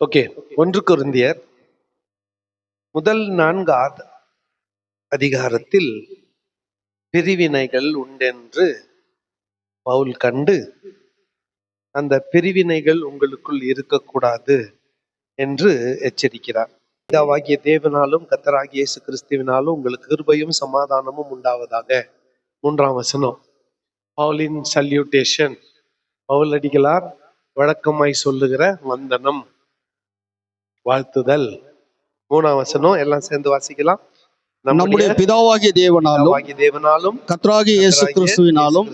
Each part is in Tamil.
ஓகே, 1 கொரிந்தியர் முதல் 4 அதிகாரத்தில் பிரிவினைகள் உண்டென்று பவுல் கண்டு, அந்த பிரிவினைகள் உங்களுக்குள் இருக்கக்கூடாது என்று எச்சரிக்கிறார். பிதாவாகிய தேவனாலும் கர்த்தராகிய இயேசு கிறிஸ்துவினாலும் உங்களுக்கு கிருபையும் சமாதானமும் உண்டாவதாக. 3ஆம் வசனம், பவுலின் சல்யூட்டேஷன். பவுல் அடிகளார் வழக்கமாய் சொல்லுகிற வந்தனம், வாழ்த்துதல். 3ஆம் வசனம் எல்லாம் சேர்ந்து வாசிக்கலாம். நம்முடைய பிதாவாகிய தேவனாலும் கர்த்தராகிய இயேசு கிறிஸ்துவினாலும்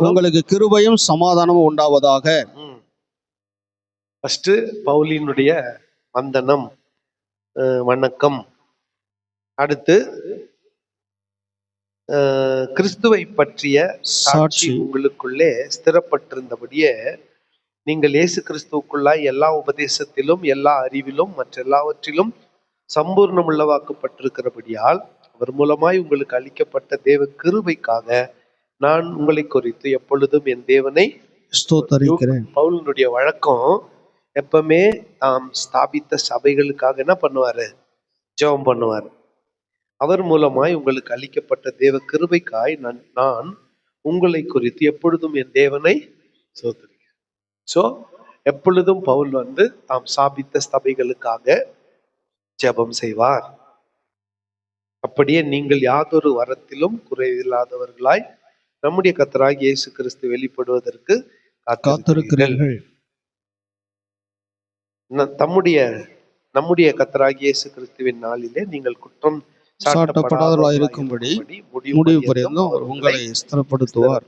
உங்களுக்கு கிருபையும் சமாதானமும் உண்டாவதாக. ஃபர்ஸ்ட் பவுலினுடைய வந்தனம், வணக்கம். அடுத்து கிறிஸ்துவை பற்றிய சாட்சி உங்களுக்குள்ளே ஸ்திரப்பட்டிருந்தபடியே நீங்கள் இயேசு கிறிஸ்துவுக்குள்ளாய் எல்லா உபதேசத்திலும் எல்லா அறிவிலும் மற்ற எல்லாவற்றிலும் சம்பூர்ணம் உள்ளவாக்கப்பட்டிருக்கிறபடியால் அவர் மூலமாய் உங்களுக்கு அளிக்கப்பட்ட தேவ கிருபைக்காக நான் உங்களை குறித்து எப்பொழுதும் என் தேவனை ஸ்தோத்தரிக்கிறேன். பவுலினுடைய வழக்கம் எப்பவுமே தாம் ஸ்தாபித்த சபைகளுக்காக என்ன பண்ணுவாரு? ஜெபம் பண்ணுவார். அவர் மூலமாய் உங்களுக்கு அளிக்கப்பட்ட தேவ கிருபைக்காய் நான் உங்களை குறித்து எப்பொழுதும் என் தேவனை ஸ்தோத்தரிக்கிறேன். சோ எப்பொழுதும் பவுல் தாம் ஸ்தாபித்த சபைகளுக்காக ஜெபம் செய்வார். அப்படியே நீங்கள் யாதொரு வரத்திலும் குறைவில்லாதவர்களாய் நம்முடைய கர்த்தராகிய இயேசு கிறிஸ்து வெளிப்படுவதற்கு காத்திருக்கிறீர்கள். நம்முடைய கர்த்தராகிய இயேசு கிறிஸ்துவின் நாளிலே நீங்கள் குற்றம் சாட்டப்படாதவர்களாய் இருக்கும்படி முடிவு பரியந்தம் உங்களை ஸ்திரப்படுத்துவார்.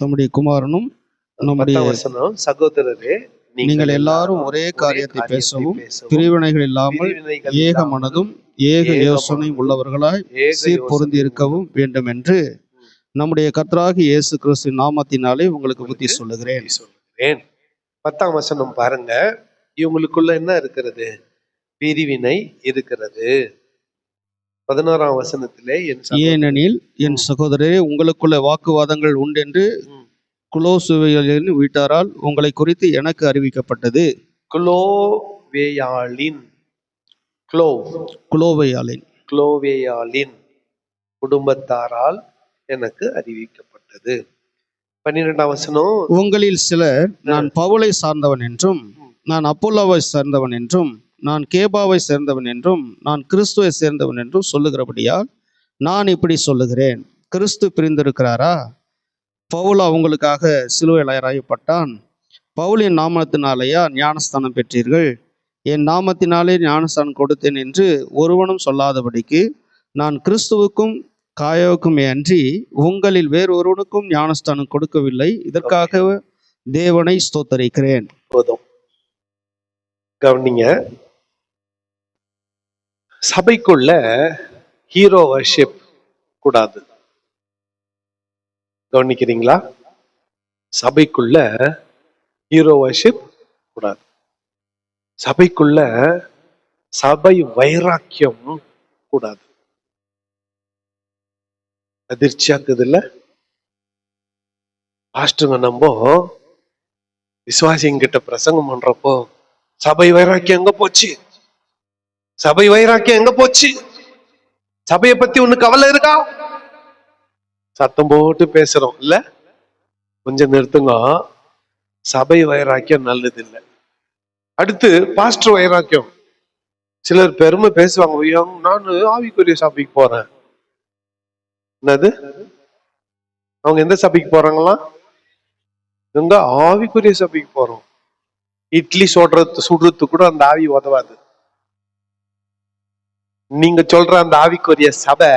தம்முடைய குமாரனும் நம்முடைய சகோதரரே, நீங்கள் எல்லாரும் ஒரே காரியத்தை பேசவும் பிரிவினைகள் இல்லாமல் ஏக மனதும் ஏக யோசனை உள்ளவர்களாய் சீர் பொருந்தி இருக்கவும் வேண்டும் என்று நம்முடைய கர்த்தராகிய இயேசு கிறிஸ்து நாமத்தினாலே உங்களுக்கு புத்தி சொல்லுகிறேன். 10ஆம் வசனம் பாருங்க. இவங்களுக்குள்ள என்ன இருக்கிறது? பிரிவினை இருக்கிறது. 11ஆம் வசனத்திலே ஏனெனில் என் சகோதரரே, உங்களுக்குள்ள வாக்குவாதங்கள் உண்டென்று குலோசுவையாளின் வீட்டாரால் உங்களை குறித்து எனக்கு அறிவிக்கப்பட்டது. குலோவேயாளின் குடும்பத்தாரால் எனக்கு அறிவிக்கப்பட்டது. 12ஆம் வசனம், உங்களில் சிலர் நான் பவுலை சார்ந்தவன் என்றும் நான் அப்போலோவை சேர்ந்தவன் என்றும் நான் கேபாவை சேர்ந்தவன் என்றும் நான் கிறிஸ்துவை சேர்ந்தவன் என்றும் சொல்லுகிறபடியால் நான் இப்படி சொல்லுகிறேன். கிறிஸ்து பிரிந்திருக்கிறாரா? பவுல் அவங்களுக்காக சிலுவையில் அறையப்பட்டான். பவுலின் நாமத்தினாலேயா ஞானஸ்தானம் பெற்றீர்கள்? என் நாமத்தினாலே ஞானஸ்தானம் கொடுத்தேன் என்று ஒருவனும் சொல்லாதபடிக்கு நான் கிறிஸ்துவுக்கும் காயோவுக்குமே அன்றி உங்களில் வேறொருவனுக்கும் ஞானஸ்தானம் கொடுக்கவில்லை. இதற்காக தேவனை ஸ்தோத்தரிக்கிறேன். போதும், கவனிங்க. சபைக்குள்ள ஹீரோ வர்ஷிப் கூடாது. கவனிக்கிறீங்களா? சபைக்குள்ள ஹீரோ வர்ஷிப் கூடாது. சபைக்குள்ள சபை வைராக்கியம் கூடாது. அதிர்ச்சியாக்குது இல்ல? பாஸ்டருங்க நம்ம விசுவாசிங்கிட்ட பிரசங்கம் பண்றப்போ சபை வைராக்கியம் எங்க போச்சு? சபை வைராக்கியம் எங்க போச்சு? சபையை பத்தி ஒண்ணு கவலை இருக்கா? சத்தம் போட்டு பேசுறோம் இல்ல? கொஞ்சம் நிறுத்துங்க. சபை வைராக்கியம் நல்லது இல்லை. அடுத்து பாஸ்டர் வைராக்கியம். சிலர் பெருமை பேசுவாங்க, நான் ஆவிக்குரிய சபைக்கு போறேன். என்னது? அவங்க எந்த சபைக்கு போறாங்களாம்? எங்க? ஆவிக்குரிய சபைக்கு போறோம். இட்லி சுடுறது கூட அந்த ஆவி உதவாது. நீங்க சொல்ற அந்த ஆவிக்குரிய சபை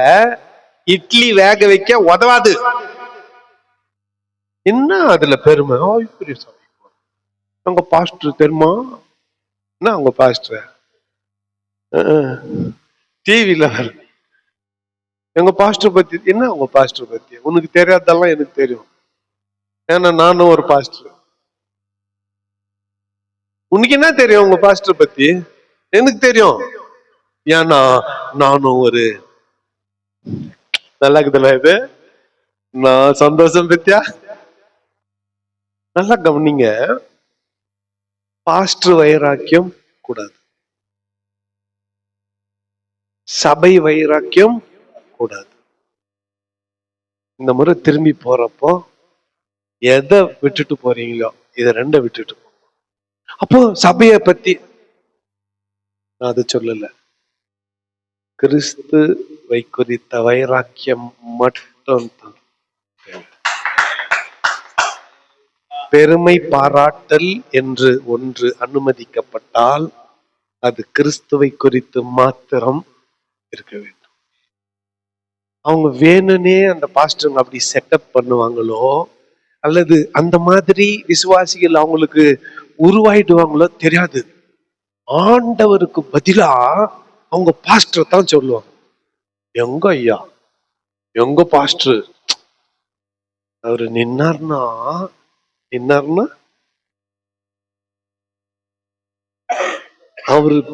இட்லி வேக வைக்க உதவாது. என்ன அதுல பெருமை? ஆவிக்குரிய சபைக்கு போறோம். அவங்க பாஸ்டர் தெரியுமா? என்ன அவங்க பாஸ்டர் டிவில எங்க பாஸ்டர் பத்தி என்ன? அவங்க பாஸ்டர் பத்தி உனக்கு தெரியாதெல்லாம் எனக்கு தெரியும். ஏன்னா நானும் ஒரு பாஸ்டர். உனக்கு என்ன தெரியும் உங்க பாஸ்டர் பத்தி? எனக்கு தெரியும். ஏன்னா நானும் ஒரு நல்லா இருக்குதுல்ல இது? நான் சந்தோஷம் பத்தியா? நல்லா கவனிங்க. பாஸ்டர் வைராக்கியம் கூடாது, சபை வைராக்கியம் கூடாது. இந்த முறை திரும்பி போறப்போ எதை விட்டுட்டு போறீங்களோ இதை ரெண்டை விட்டுட்டு போ. அப்போ சபையை பத்தி நான் அது சொல்லல, கிறிஸ்துவை குறித்த வைராக்கியம் மட்டும் தான். பெருமை பாராட்டல் என்று ஒன்று அனுமதிக்கப்பட்டால் அது கிறிஸ்துவை குறித்து மாத்திரம் இருக்க வேண்டும். அவங்க வேணும்னே அந்த பாஸ்டருங்க அப்படி செட்டப் பண்ணுவாங்களோ அல்லது அந்த மாதிரி விசுவாசிகள் அவங்களுக்கு உருவாயிடுவாங்களோ தெரியாது. ஆண்டவருக்கு பதிலா அவங்க பாஸ்டர் தான் சொல்லுவாங்க. எங்க ஐயா, எங்க பாஸ்டர், அவரு நின்னார்னா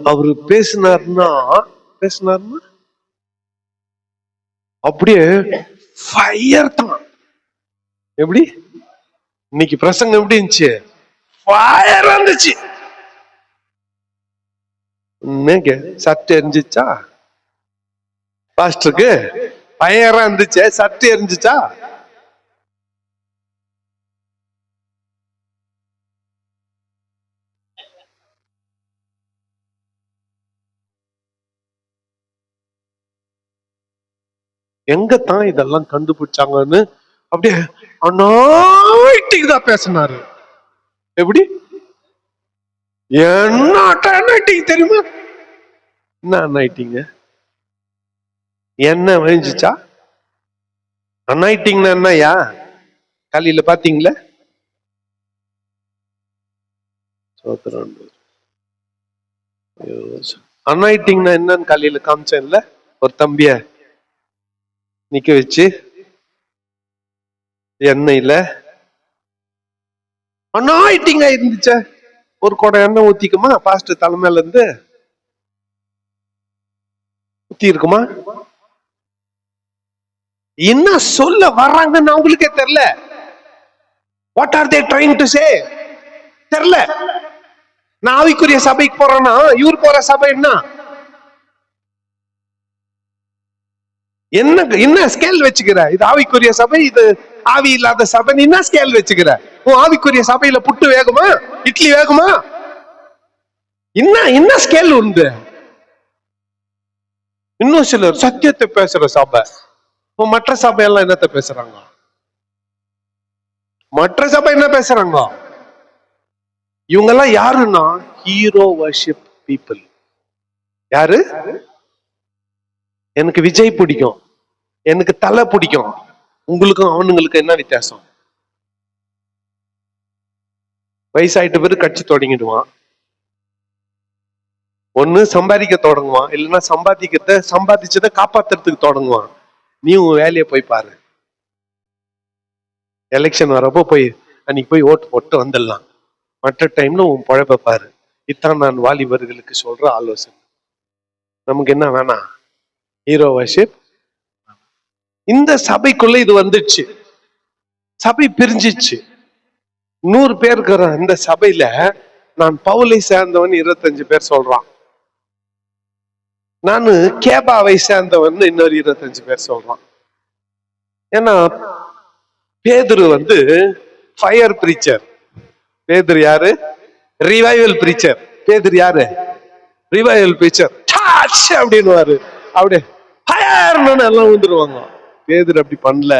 அவரு பேசினார்னா அப்படியே ஃபயர் தான். எப்படி இன்னைக்கு பிரசங்கம் எப்படி இருந்துச்சு? ஃபயர் இருந்துச்சு. சட்டை எரிஞ்சிச்சா? பாஸ்டருக்கு ஃபயரா இருந்துச்சு, சட்டை எரிஞ்சிச்சா? எங்கத்தான் இதெல்லாம் கண்டுபிடிச்சாங்கன்னு அப்படியே அனாயிட்டிங் தான் பேசினாரு. எப்படி என்ன அனாயிட்டிங் தெரியுமா? என்ன அனாயிட்டிங்க? என்ன விழிஞ்சிச்சா? அனாயிட்டிங்னா என்னயா? காலையில பாத்தீங்களா? அனாயிட்டிங்னா என்னன்னு காலையில காமிச்சேன்ல, ஒரு தம்பிய நிக்க வச்சு எண்ணெயில அனாயிட்டிங்கா இருந்துச்ச. ஒரு குடம் எண்ணெய் ஊத்திக்குமா? பாஸ்டர் தலைமையில இருந்து ஊத்தி இருக்குமா? என்ன சொல்ல வர்றாங்கன்னு அவங்களுக்கே தெரியல. What are they trying to say தெரியல. நான் ஆவிக்குரிய சபைக்கு போறேன்னா இவர் போற சபை என்ன ஸ்கேல் வச்சுக்கிற? இது ஆவிக்குரிய சபை, இது ஆவி இல்லாத சபை. என்ன ஸ்கேல் வச்சுக்கிற? உன் ஆவிக்குரிய சபையில புட்டு வேகுமா, இட்லி வேகுமா? என்ன ஸ்கேல் உண்டு? இன்னும் சிலர் சத்தியத்தை பேசுற சபை. மற்ற சபையெல்லாம் என்னத்தை பேசுறாங்க? மற்ற சபை என்ன பேசுறாங்க? இவங்க எல்லாம் யாருன்னா ஹீரோ வர்ஷிப் பீப்புள். யாரு? எனக்கு விஜய் பிடிக்கும், எனக்கு தலை பிடிக்கும். உங்களுக்கும் அவனுங்களுக்கு என்ன வித்தியாசம்? வயசாயிட்ட பேரு கட்சி தொடங்கிடுவான். ஒண்ணு சம்பாதிக்க தொடங்குவான், இல்லைன்னா சம்பாதிச்சதை காப்பாத்துறதுக்கு தொடங்குவான். நீ உன் வேலையை போய் பாரு. எலெக்ஷன் வரப்போ போய் அன்னைக்கு போய் ஓட்டு போட்டு வந்துடலாம். மற்ற டைம்ல உன் பழப்ப பாரு. இத்தான் நான் வாலிபர்களுக்கு சொல்ற ஆலோசனை. நமக்கு என்ன வேணாம்? Hero worship. இந்த சபைக்குள்ள இது வந்துச்சு, சபை பிரிஞ்சிச்சு. 100 பேர் இருக்கிற இந்த சபையில நான் பவுலை சேர்ந்தவன் 25 பேர் சொல்றான். நானு கேபாவை சேர்ந்தவன் இன்னொரு 25 பேர் சொல்றான். ஏன்னா பேதுரு ஃபயர் பிரீச்சர். பேதுரு யாரு? Revival preacher. பேதுரு யாரு? Revival preacher. அப்படின்னு அப்படியே ஃபயர்னு எல்லாம் வந்துருவாங்க. பேதுரு அப்படி பண்ணல.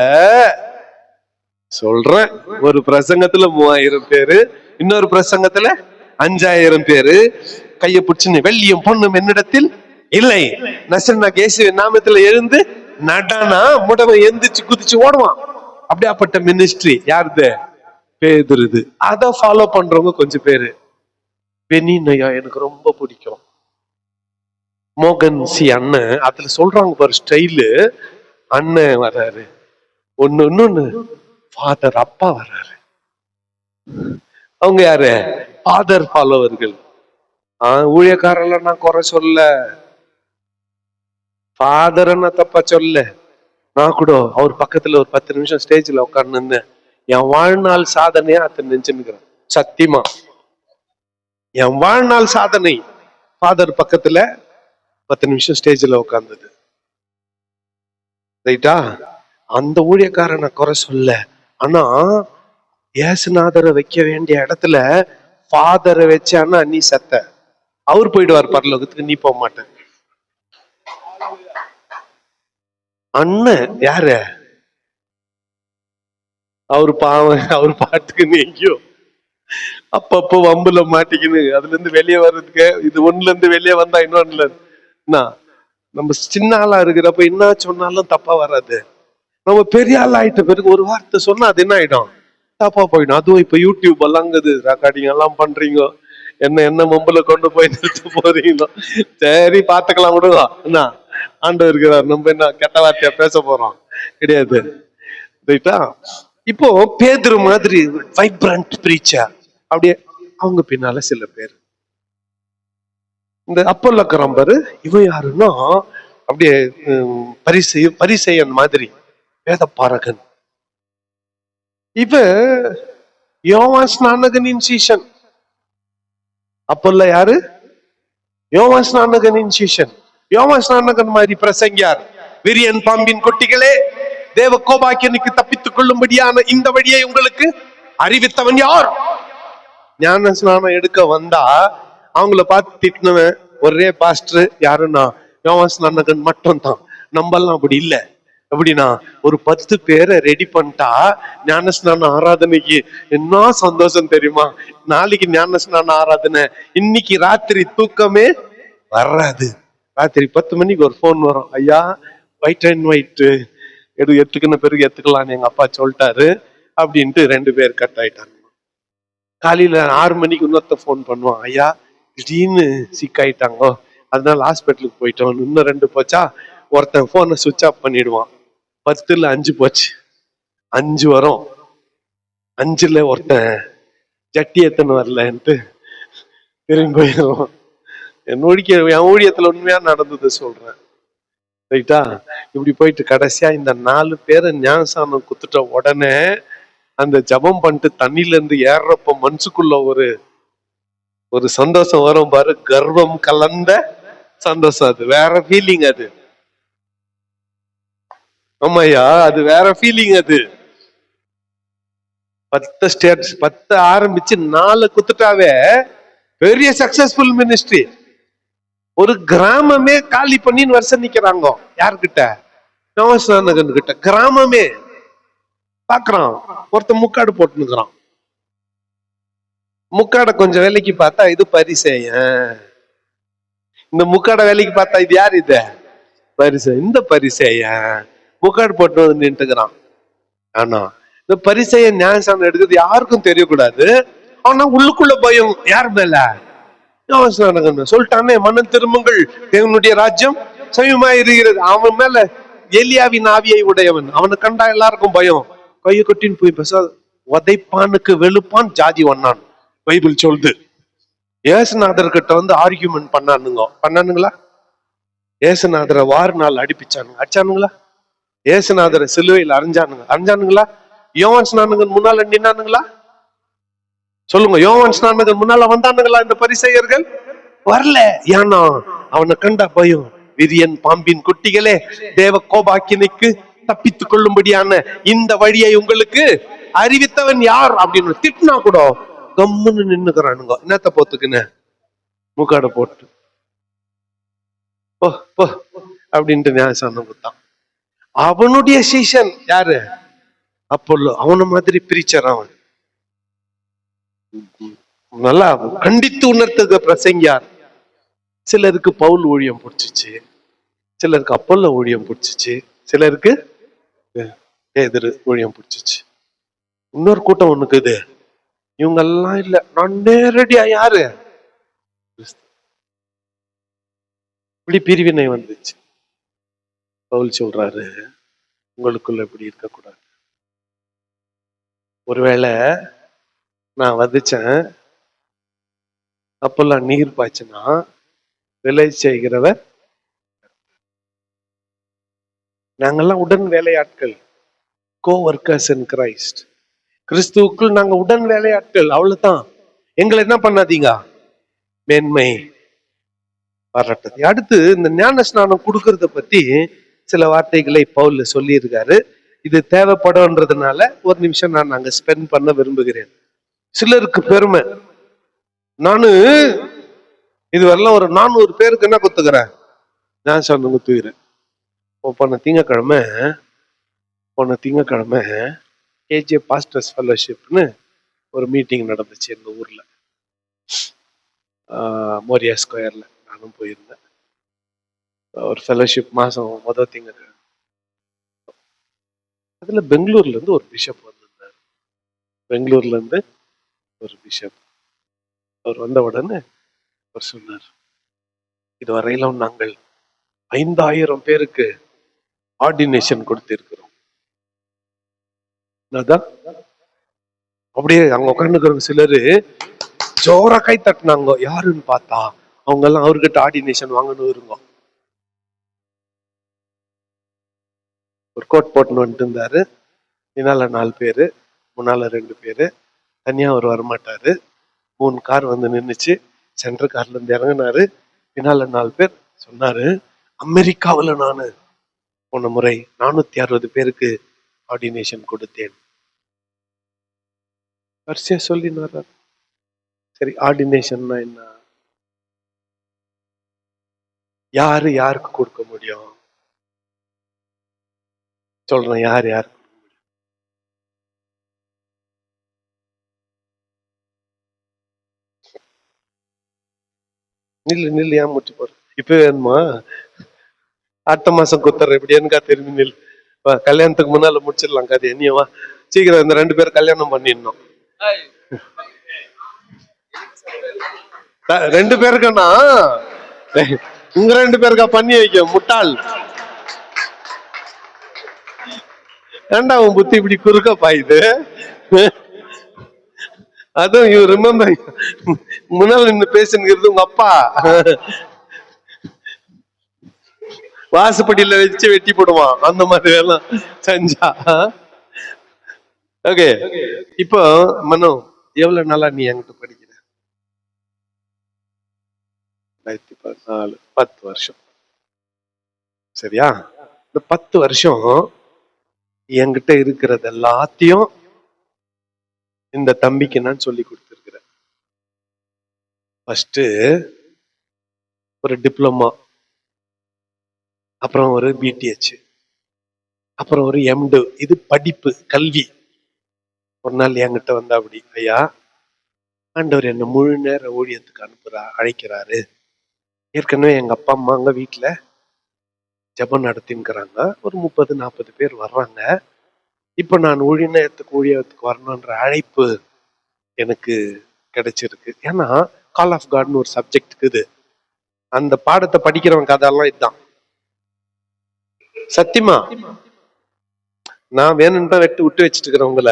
சொல்றேன், ஒரு பிரசங்கத்துல 3000 பேரு, இன்னொரு பிரசங்கத்துல 5000 பேரு கைய பிடிச்சுன்னு வெள்ளியும் பொண்ணும் என்னிடத்தில் இல்லை, நசரேயனாகிய இயேசுவின் நாமத்துல எழுந்து நடனா முடவன் எந்திரிச்சு குதிச்சு ஓடுவான். அப்படியாப்பட்ட மினிஸ்ட்ரி யாருது? பேதுருது. அதை ஃபாலோ பண்றவங்க கொஞ்சம் பேரு. பெனினையா எனக்கு ரொம்ப பிடிக்கும். மோகன் சி அண்ணன் அதுல சொல்றாங்க பாரு ஸ்டைலு. அண்ணன் வர்றாரு, ஒன்னு ஃபாதர் அப்பா வர்றாரு. அவங்க யாரு? ஃபாதர் ஃபாலோவர்கள். ஊழியக்காரெல்லாம் நான் குறை சொல்ல, ஃபாதர் என்ன தப்பா சொல்ல. நான் கூட அவர் பக்கத்துல ஒரு 10 நிமிஷம் ஸ்டேஜ்ல உட்கார்ந்து என் வாழ்நாள் சாதனையா அத்தனை நினைச்சுன்னுக்கிறேன். சத்தியமா என் வாழ்நாள் சாதனை. ஃபாதர் பக்கத்துல 10 நிமிஷம் ஸ்டேஜ்ல உட்கார்ந்தது. ரைட்டா? அந்த ஊழியக்காரனை குறை சொல்ல, ஆனா ஏசுநாதரை வைக்க வேண்டிய இடத்துல ஃபாதரை வச்சான்னா நீ செத்த. அவர் போயிடுவார் பரலோகத்துக்கு, நீ போக மாட்டேன். அண்ணன் யாரு? அவரு பாவம், அவர் பாட்டுக்கு நீங்கியோ அப்பப்போ வம்புல மாட்டிக்கின்னு அதுல இருந்து வெளியே வர்றதுக்கு, இது ஒண்ணுல இருந்து வெளியே வந்தா இன்னொன்னுல என்ன, நம்ம சின்ன ஆளா இருக்கிறப்ப என்ன சொன்னாலும் தப்பா வராது. நம்ம பெரிய ஆள் ஆயிட்ட பிறகு ஒரு வார்த்தை சொன்னா அது என்ன ஆயிடும், தப்பா போயிடும். அதுவும் இப்ப யூடியூப் எல்லாங்குது, ரெக்கார்டிங் எல்லாம் பண்றீங்க, என்ன மொம்புல கொண்டு போய் நிறுத்த போறீங்களோ, சரி பாத்துக்கலாம் விடுங்க. என்ன ஆண்டவர் இருக்கிறார், நம்ம என்ன கெட்ட வார்த்தையா பேச போறோம் கிடையாது. ரைட்டா? இப்போ பேதுரு மாதிரி வைப்ரண்ட் பிரீச்சர், அப்படியே அவங்க பின்னால சில பேர். இந்த அப்போல்லோ கரம்பரு இவன் யாருன்னா அப்படியே பரிசெயன் மாதிரி வேத பாரகன். இவ யோவான் ஸ்நானகனின் சீஷன். அப்போல்லோ யாரு? யோவான் ஸ்நானகனின் சீஷன். யோவான் ஸ்நானகன் மாதிரி பிரசங்கியார், விரியன் பாம்பின் குட்டிகளே, தேவ கோபாக்கியனுக்கு தப்பித்துக் கொள்ளும்படியான இந்த வழியை உங்களுக்கு அறிவித்தவன் யார்? ஞான ஸ்நானம் எடுக்க வந்தா அவங்கள பார்த்து திட்டினவன் ஒரே பாஸ்டர் யாருன்னா யோவான் ஸ்நானகன் மட்டும் தான். நம்மெல்லாம் அப்படி இல்லை. எப்படின்னா ஒரு 10 பேரை ரெடி பண்ணிட்டா ஞானஸ்நான ஆராதனைக்கு என்ன சந்தோஷம் தெரியுமா? நாளைக்கு ஞானஸ்நான ஆராதனை, இன்னைக்கு ராத்திரி தூக்கமே வராது. ராத்திரி 10 மணிக்கு ஒரு போன் வரும், ஐயா ஒயிட் அண்ட் ஒயிட் எடுத்துக்கின பிறகு எடுத்துக்கலான்னு எங்க அப்பா சொல்லிட்டாரு அப்படின்ட்டு 2 பேர் கட் ஆயிட்டாங்க. காலையில 6 மணிக்கு இன்னொருத்த போன் பண்ணுவான், ஐயா திடீர்னு சிக்காயிட்டாங்கோ, அதனால ஹாஸ்பிட்டலுக்கு போயிட்டோம். இன்னும் 2 போச்சா, ஒருத்தன் போனை சுவிட்ச் ஆஃப் பண்ணிடுவான். 10ல் 5 போச்சு, 5 வரும். 5ல் ஒருத்தன் ஜட்டி எத்தனை வரலன்ட்டு திரும்பி போயிடுவான். என் ஊழியத்துல உண்மையா நடந்தது சொல்றேன். ரைட்டா? இப்படி போயிட்டு கடைசியா இந்த 4 பேரை ஞானசானம் குத்துட்ட உடனே அந்த ஜபம் பண்ணிட்டு தண்ணில இருந்து ஏறப்ப மனசுக்குள்ள ஒரு சந்தோஷம் வரும் பாரு, கர்வம் கலந்த சந்தோஷம். அது வேற ஃபீலிங் அது. ஆமாய்யா, அது வேற ஃபீலிங். அது 10 ஸ்டேட்ஸ் 10 ஆரம்பிச்சு 4 குத்துட்டாவே பெரிய சக்சஸ்ஃபுல் மினிஸ்ட்ரி. ஒரு கிராமமே காலி பண்ணின்னு வருஷம் நிக்கிறாங்க. யாருக்கிட்ட? யோவான் கிட்ட. கிராமமே பாக்குறான். ஒருத்தன் முக்காடு போட்டுனுக்குறான். முக்காட கொஞ்சம் வேலைக்கு பார்த்தா இது பரிசேயன். இந்த முக்காட வேலைக்கு பார்த்தா இது யார்? இது பரிசேயன். இந்த பரிசேயன் முக்காடு போட்டு வந்து நின்றுக்கிறான். ஆனா இந்த பரிசேயன் ஞானஸ்நானம் எடுக்கிறது யாருக்கும் தெரியக்கூடாது. ஆனா உள்ளுக்குள்ள பயம் யார் மேல? சொல்லிட்டானே, மனம் திரும்புங்கள், தேவனுடைய ராஜ்யம் சமீபமாய் இருக்கிறது. அவன் மேல எலியாவின் ஆவியை உடையவன். அவனை கண்டா எல்லாருக்கும் பயம். கையை கொட்டின்னு போய் பேச, உதைப்பானுக்கு வெளுப்பான் ஜாதி வண்ணான் பைபிள் சொல்லுது. ஏசுநாதர் கிட்ட வந்து ஆர்கியூமெண்ட் பண்ணானுங்களா? ஏசுநாதரை வாரினால் அடிச்சானுங்களா? ஏசுநாதரை சிலுவையில் அரைஞ்சானுங்களா? யோவான் ஸ்நானகன் முன்னால நின்னானுங்களா? சொல்லுங்க, யோவான் ஸ்நானகன் முன்னால வந்தானுங்களா இந்த பரிசேயர்கள்? வரல. ஏன்னா அவனை கண்டா பயம். விரியன் பாம்பின் குட்டிகளே, தேவ கோபாக்கினைக்கு தப்பித்துக் கொள்ளும்படியான இந்த வழியை உங்களுக்கு அறிவித்தவன் யார் அப்படின்னு திட்டினா கூட கம்முன்னு நின்னுக்கிறானுங்க. என்னத்த போத்துக்குன்னு முக்காட போட்டு போ அப்படின்ட்டு ஞானஸ்நானம் கொடுத்தான். அவனுடைய சீஷன் யாரு? அப்போல்லோ. அவன மாதிரி பிரீச்சர். அவன் நல்லா கண்டித்து உணர்த்துக பிரசங்கியார். சிலருக்கு பவுல் ஊழியம் பிடிச்சிச்சு, சிலருக்கு அப்போல்லோ ஊழியம் பிடிச்சிச்சு, சிலருக்கு எதிர் ஊழியம் பிடிச்சிச்சு. இன்னொரு கூட்டம் ஒண்ணுக்கு இது, இவங்க எல்லாம் இல்ல, நான் நேரடியா யாரு? இப்படி பிரிவினை வந்துச்சு. பவுல் சொல்றாரு, உங்களுக்குள்ள இப்படி இருக்கக்கூடாது. ஒருவேளை நான் வதிச்சேன், அப்பெல்லாம் நீர் பாய்ச்சுனா விலை செய்கிறவர். நாங்கெல்லாம் உடன் வேலையாட்கள், கோ ஒர்க்கர்ஸ் இன் கிறிஸ்ட். கிறிஸ்துவுக்குள் நாங்க உடன் வேலையாட்கள், அவ்வளவுதான். எங்களை என்ன பண்ணாதீங்க, மேன்மை பாராட்டது. அடுத்து இந்த ஞான ஸ்நானம் கொடுக்கறத பத்தி சில வார்த்தைகளை பவுல் சொல்லியிருக்காரு. இது தேவைப்படும்ன்றதுனால ஒரு நிமிஷம் நான் அங்க ஸ்பெண்ட் பண்ண விரும்புகிறேன். சிலருக்கு பெருமை, நானு இதுவரையிலும் ஒரு 400 பேருக்கு என்ன குத்துக்கிறேன், நான் சொன்ன குத்துக்கிறேன். போன திங்கக்கிழமை கேஜே பாஸ்டர்ஸ் ஃபெலோஷிப்னு ஒரு மீட்டிங் நடந்துச்சு எங்க ஊர்ல, மோரியா ஸ்கொயர்ல. நானும் போயிருந்தேன். ஒரு ஃபெலோஷிப் மாசம் முதல் திங்கக்கிழமை. அதுல பெங்களூர்ல இருந்து ஒரு பிஷப் வந்திருந்தார். பெங்களூர்ல இருந்து ஒரு பிஷப். அவர் வந்த உடனே அவர் சொன்னார், இதுவரையிலும் நாங்கள் 5000 பேருக்கு ஆர்டினேஷன் கொடுத்திருக்கிறோம். அதான் அப்படியே அங்க உட்காந்துக்கிறவங்க சிலரு ஜோரா கை தட்டினாங்க. யாருன்னு பார்த்தா அவங்க எல்லாம் அவர்கிட்ட ஆர்டினேஷன் வாங்கணும் இருங்க. ஒரு கோட் போட்டுன்னு வந்துட்டு இருந்தாரு. பின்னால 4 பேரு, முன்னால 2 பேரு. தனியா அவர் வரமாட்டாரு. 3 கார் வந்து நின்றுச்சு. சென்ட்ரல் கார்ல இருந்து இறங்கினாரு. பின்னால 4 பேர். சொன்னாரு, அமெரிக்காவில் நான் போன முறை 460 பேருக்கு ஆர்டினேஷன் கொடுத்தேன். வரிசையா சொல்லினாரு. சரி, ஆர்டினேஷன்னா என்ன? யாரு யாருக்கு கொடுக்க முடியும் சொல்றேன். யார் யார் நில்லு ஏன் முடிச்சு போற? இப்ப வேணுமா? அடுத்த மாசம் குத்துற இப்படி எனக்கா திரும்பி நில். கல்யாணத்துக்கு முன்னால முடிச்சிடலாம் கதை. என்னவா சீக்கிரம் இந்த 2 பேர் கல்யாணம் பண்ணிடணும். 2 பேருக்குன்னா உங்க 2 பேருக்கா பண்ணி வைக்க முட்டாள். ஏண்டா உன் புத்தி இப்படி குறுக்க பாயுது? அதுவும் யூ ரிமெம்பர், முன்னாள் நின்று பேசுங்கிறது உங்க அப்பா வாசுப்படியில வச்சு வெட்டி போடுவான். அந்த மாதிரி எல்லாம் செஞ்சா. ஓகே, இப்போ மனோ எவ்வளவு நாளா நீ என்கிட்ட படிக்கிற? 2014, 10 வருஷம். சரியா? இந்த 10 வருஷம் என்கிட்ட இருக்கிறது எல்லாத்தையும் இந்த தம்பிக்கு நான் சொல்லி கொடுத்திருக்கிறேன். ஃபர்ஸ்ட் ஒரு டிப்ளமா, அப்புறம் ஒரு பிடிஹெச், அப்புறம் ஒரு எம்டு. இது படிப்பு, கல்வி. ஒரு நாள் என்கிட்ட வந்தா, அப்படி ஐயா, ஆண்டவர் என்ன முழு நேர ஊழியத்துக்கு அழைக்கிறாரு. ஏற்கனவே எங்க அப்பா அம்மா அங்க வீட்டுல ஜெபம் நடத்தின்னுக்கிறாங்க. ஒரு 30-40 பேர் வர்றாங்க. இப்ப நான் ஊழியத்துக்கு வரணுன்ற அழைப்பு எனக்கு கிடைச்சிருக்கு. ஏன்னா கால் ஆஃப் காட்னு ஒரு சப்ஜெக்ட் இருக்குது. அந்த பாடத்தை படிக்கிறவன் கதையெல்லாம் இதுதான். சத்தியமா நான் வேணும்னு தான் விட்டு வச்சுட்டு இருக்கிறவங்கள.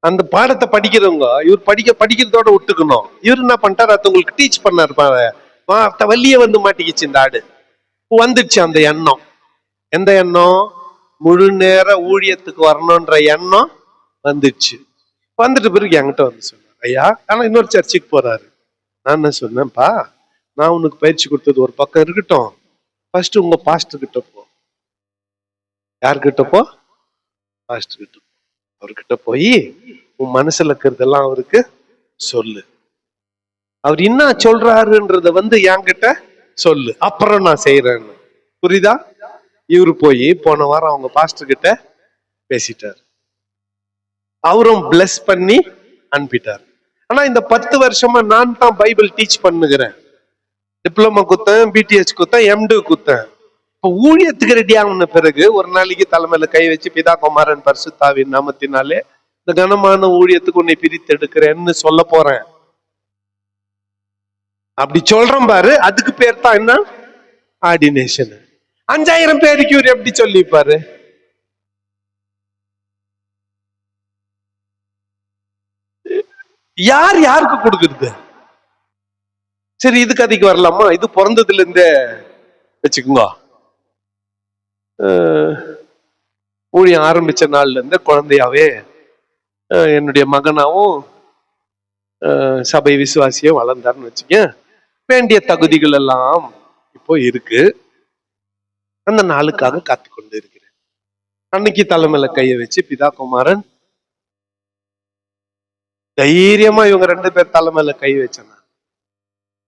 அந்த பாடத்தை படிக்கிறவங்க இவர் படிக்கிறதோட விட்டுக்கணும். இவர் என்ன பண்ணிட்டாரு, அது உங்களுக்கு டீச் பண்ணாரு. வள்ளிய வந்து மாட்டிக்கிச்சு இந்த ஆடு. வந்துடுச்சு அந்த எண்ணம். எந்த எண்ணம்? முழு நேர ஊழியத்துக்கு வரணும்ன்ற எண்ணம் வந்துடுச்சு. வந்துட்டு பிறகு என்கிட்ட வந்து சொன்னார், ஐயா, ஆனா இன்னொரு சர்ச்சுக்கு போறாரு. நான் என்ன சொன்னேன்ப்பா, நான் உனக்கு பயிற்சி கொடுத்தது ஒரு பக்கம் இருக்கட்டும், ஃபர்ஸ்ட் உங்க பாஸ்டர் கிட்ட போ. யார்கிட்ட போ? பாஸ்டர் கிட்ட. அவர்கிட்ட போய் உன் மனசுல இருக்கிறதெல்லாம் அவருக்கு சொல்லு. அவர் என்ன சொல்றாருன்றத வந்து என்கிட்ட சொல்லு, அப்புறம் நான் செய்யறேன்னு. புரியுதா? இவரு போய் போன வாரம் அவங்க பாஸ்டர் கிட்ட பேசிட்டார். அவரும் பிளஸ் பண்ணி அனுப்பிட்டார். ஆனா இந்த 10 வருஷமா நான் தான் பைபிள் டீச் பண்ணுகிறேன். டிப்ளமா குத்தேன், பிடிஹெச் குத்தேன், எம்டு குத்தேன். இப்ப ஊழியத்துக்கு ரெடி ஆகுன பிறகு ஒரு நாளைக்கு தலைமையில கை வச்சு பிதா குமாரன் பரிசுத்தாவின் நாமத்தினாலே இந்த கனமான ஊழியத்துக்கு உன்னை பிரித்து எடுக்கிறேன்னு சொல்ல போறேன். அப்படி சொல்றேன் பாரு. அதுக்கு பேர் தான் என்ன? ஆர்டினேஷன். 5000 பேருக்கு இவர் எப்படி சொல்லிப்பாரு? யார் யாருக்கு கொடுக்குறது? சரி, இது கதைக்கு வரலாமா? இது பிறந்ததுல இருந்தே வச்சுக்கோங்க. ஊழியம் ஆரம்பிச்ச நாள்ல இருந்து குழந்தையாவே என்னுடைய மகனாவும் சபை விசுவாசியே வளர்ந்தாருன்னு வச்சுக்க, வேண்டிய தகுதிகள் எல்லாம் இப்போ இருக்கு. அந்த நாளுக்காக காத்து கொண்டு இருக்கிறேன். அன்னைக்கு தலைமையில கைய வச்சு பிதா குமாரன் தைரியமா இவங்க 2 பேர் தலைமையில கை வச்சேன்.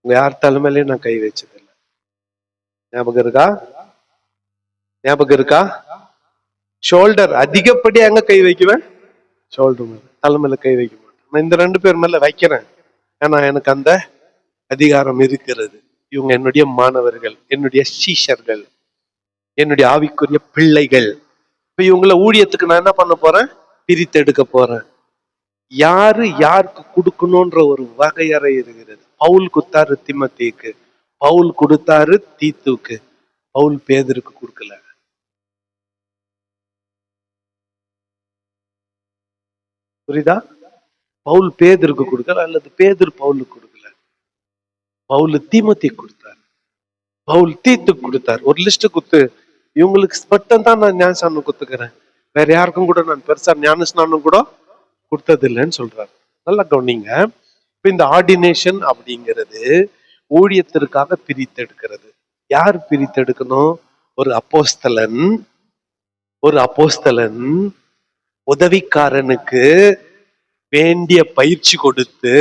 யார் தலைமையிலயும் நான் கை வச்சதில்லை. ஞாபகம் இருக்கா? ஞாபகம் இருக்கா? ஷோல்டர் அதிகப்படியா எங்க கை வைக்குவேன்? ஷோல்டர் மேல. தலைமையில கை வைக்க மாட்டேன். நான் இந்த 2 பேர் மேல வைக்கிறேன். ஏன்னா எனக்கு அந்த அதிகாரம் இருக்கிறது. இவங்க என்னுடைய மாணவர்கள், என்னுடைய சீஷர்கள், என்னுடைய ஆவிக்குரிய பிள்ளைகள். இப்ப இவங்கள ஊழியத்துக்கு நான் என்ன பண்ண போறேன்? பிரித்தெடுக்க போறேன். யாரு யாருக்கு கொடுக்கணும்ன்ற ஒரு வகையறை இருக்கிறது. பவுல் கொடுத்தாரு தீமோத்தேயுக்கு, பவுல் கொடுத்தாரு தீத்துவுக்கு, பவுல் பேதுருக்கு கொடுக்கல. புரியுதா? பவுல் பேதுருக்கு கொடுக்கல, அல்லது பேதுரு பவுலுக்கு கொடுக்கல. பவுல் தீமோத்தேயுக்கு கொடுத்தாரு, பவுல் தீத்துக்கு கொடுத்தாரு. ஒரு லிஸ்ட் குத்து, இவங்களுக்கு மட்டும் தான் நான் ஞானஸ்நானம் குத்துக்கிறேன், வேற யாருக்கும் கூட நான் பெருசா ஞானஸ்நானம் கூட கொடுத்தது இல்லைன்னு சொல்றாரு. நல்லா கவனிங்க. இப்ப இந்த ஆர்டினேஷன் அப்படிங்கிறது ஊழியத்திற்காக பிரித்தெடுக்கிறது. யார் பிரித்தெடுக்கணும்? ஒரு அப்போஸ்தலன் உதவிக்காரனுக்கு வேண்டிய பயிற்சி கொடுத்து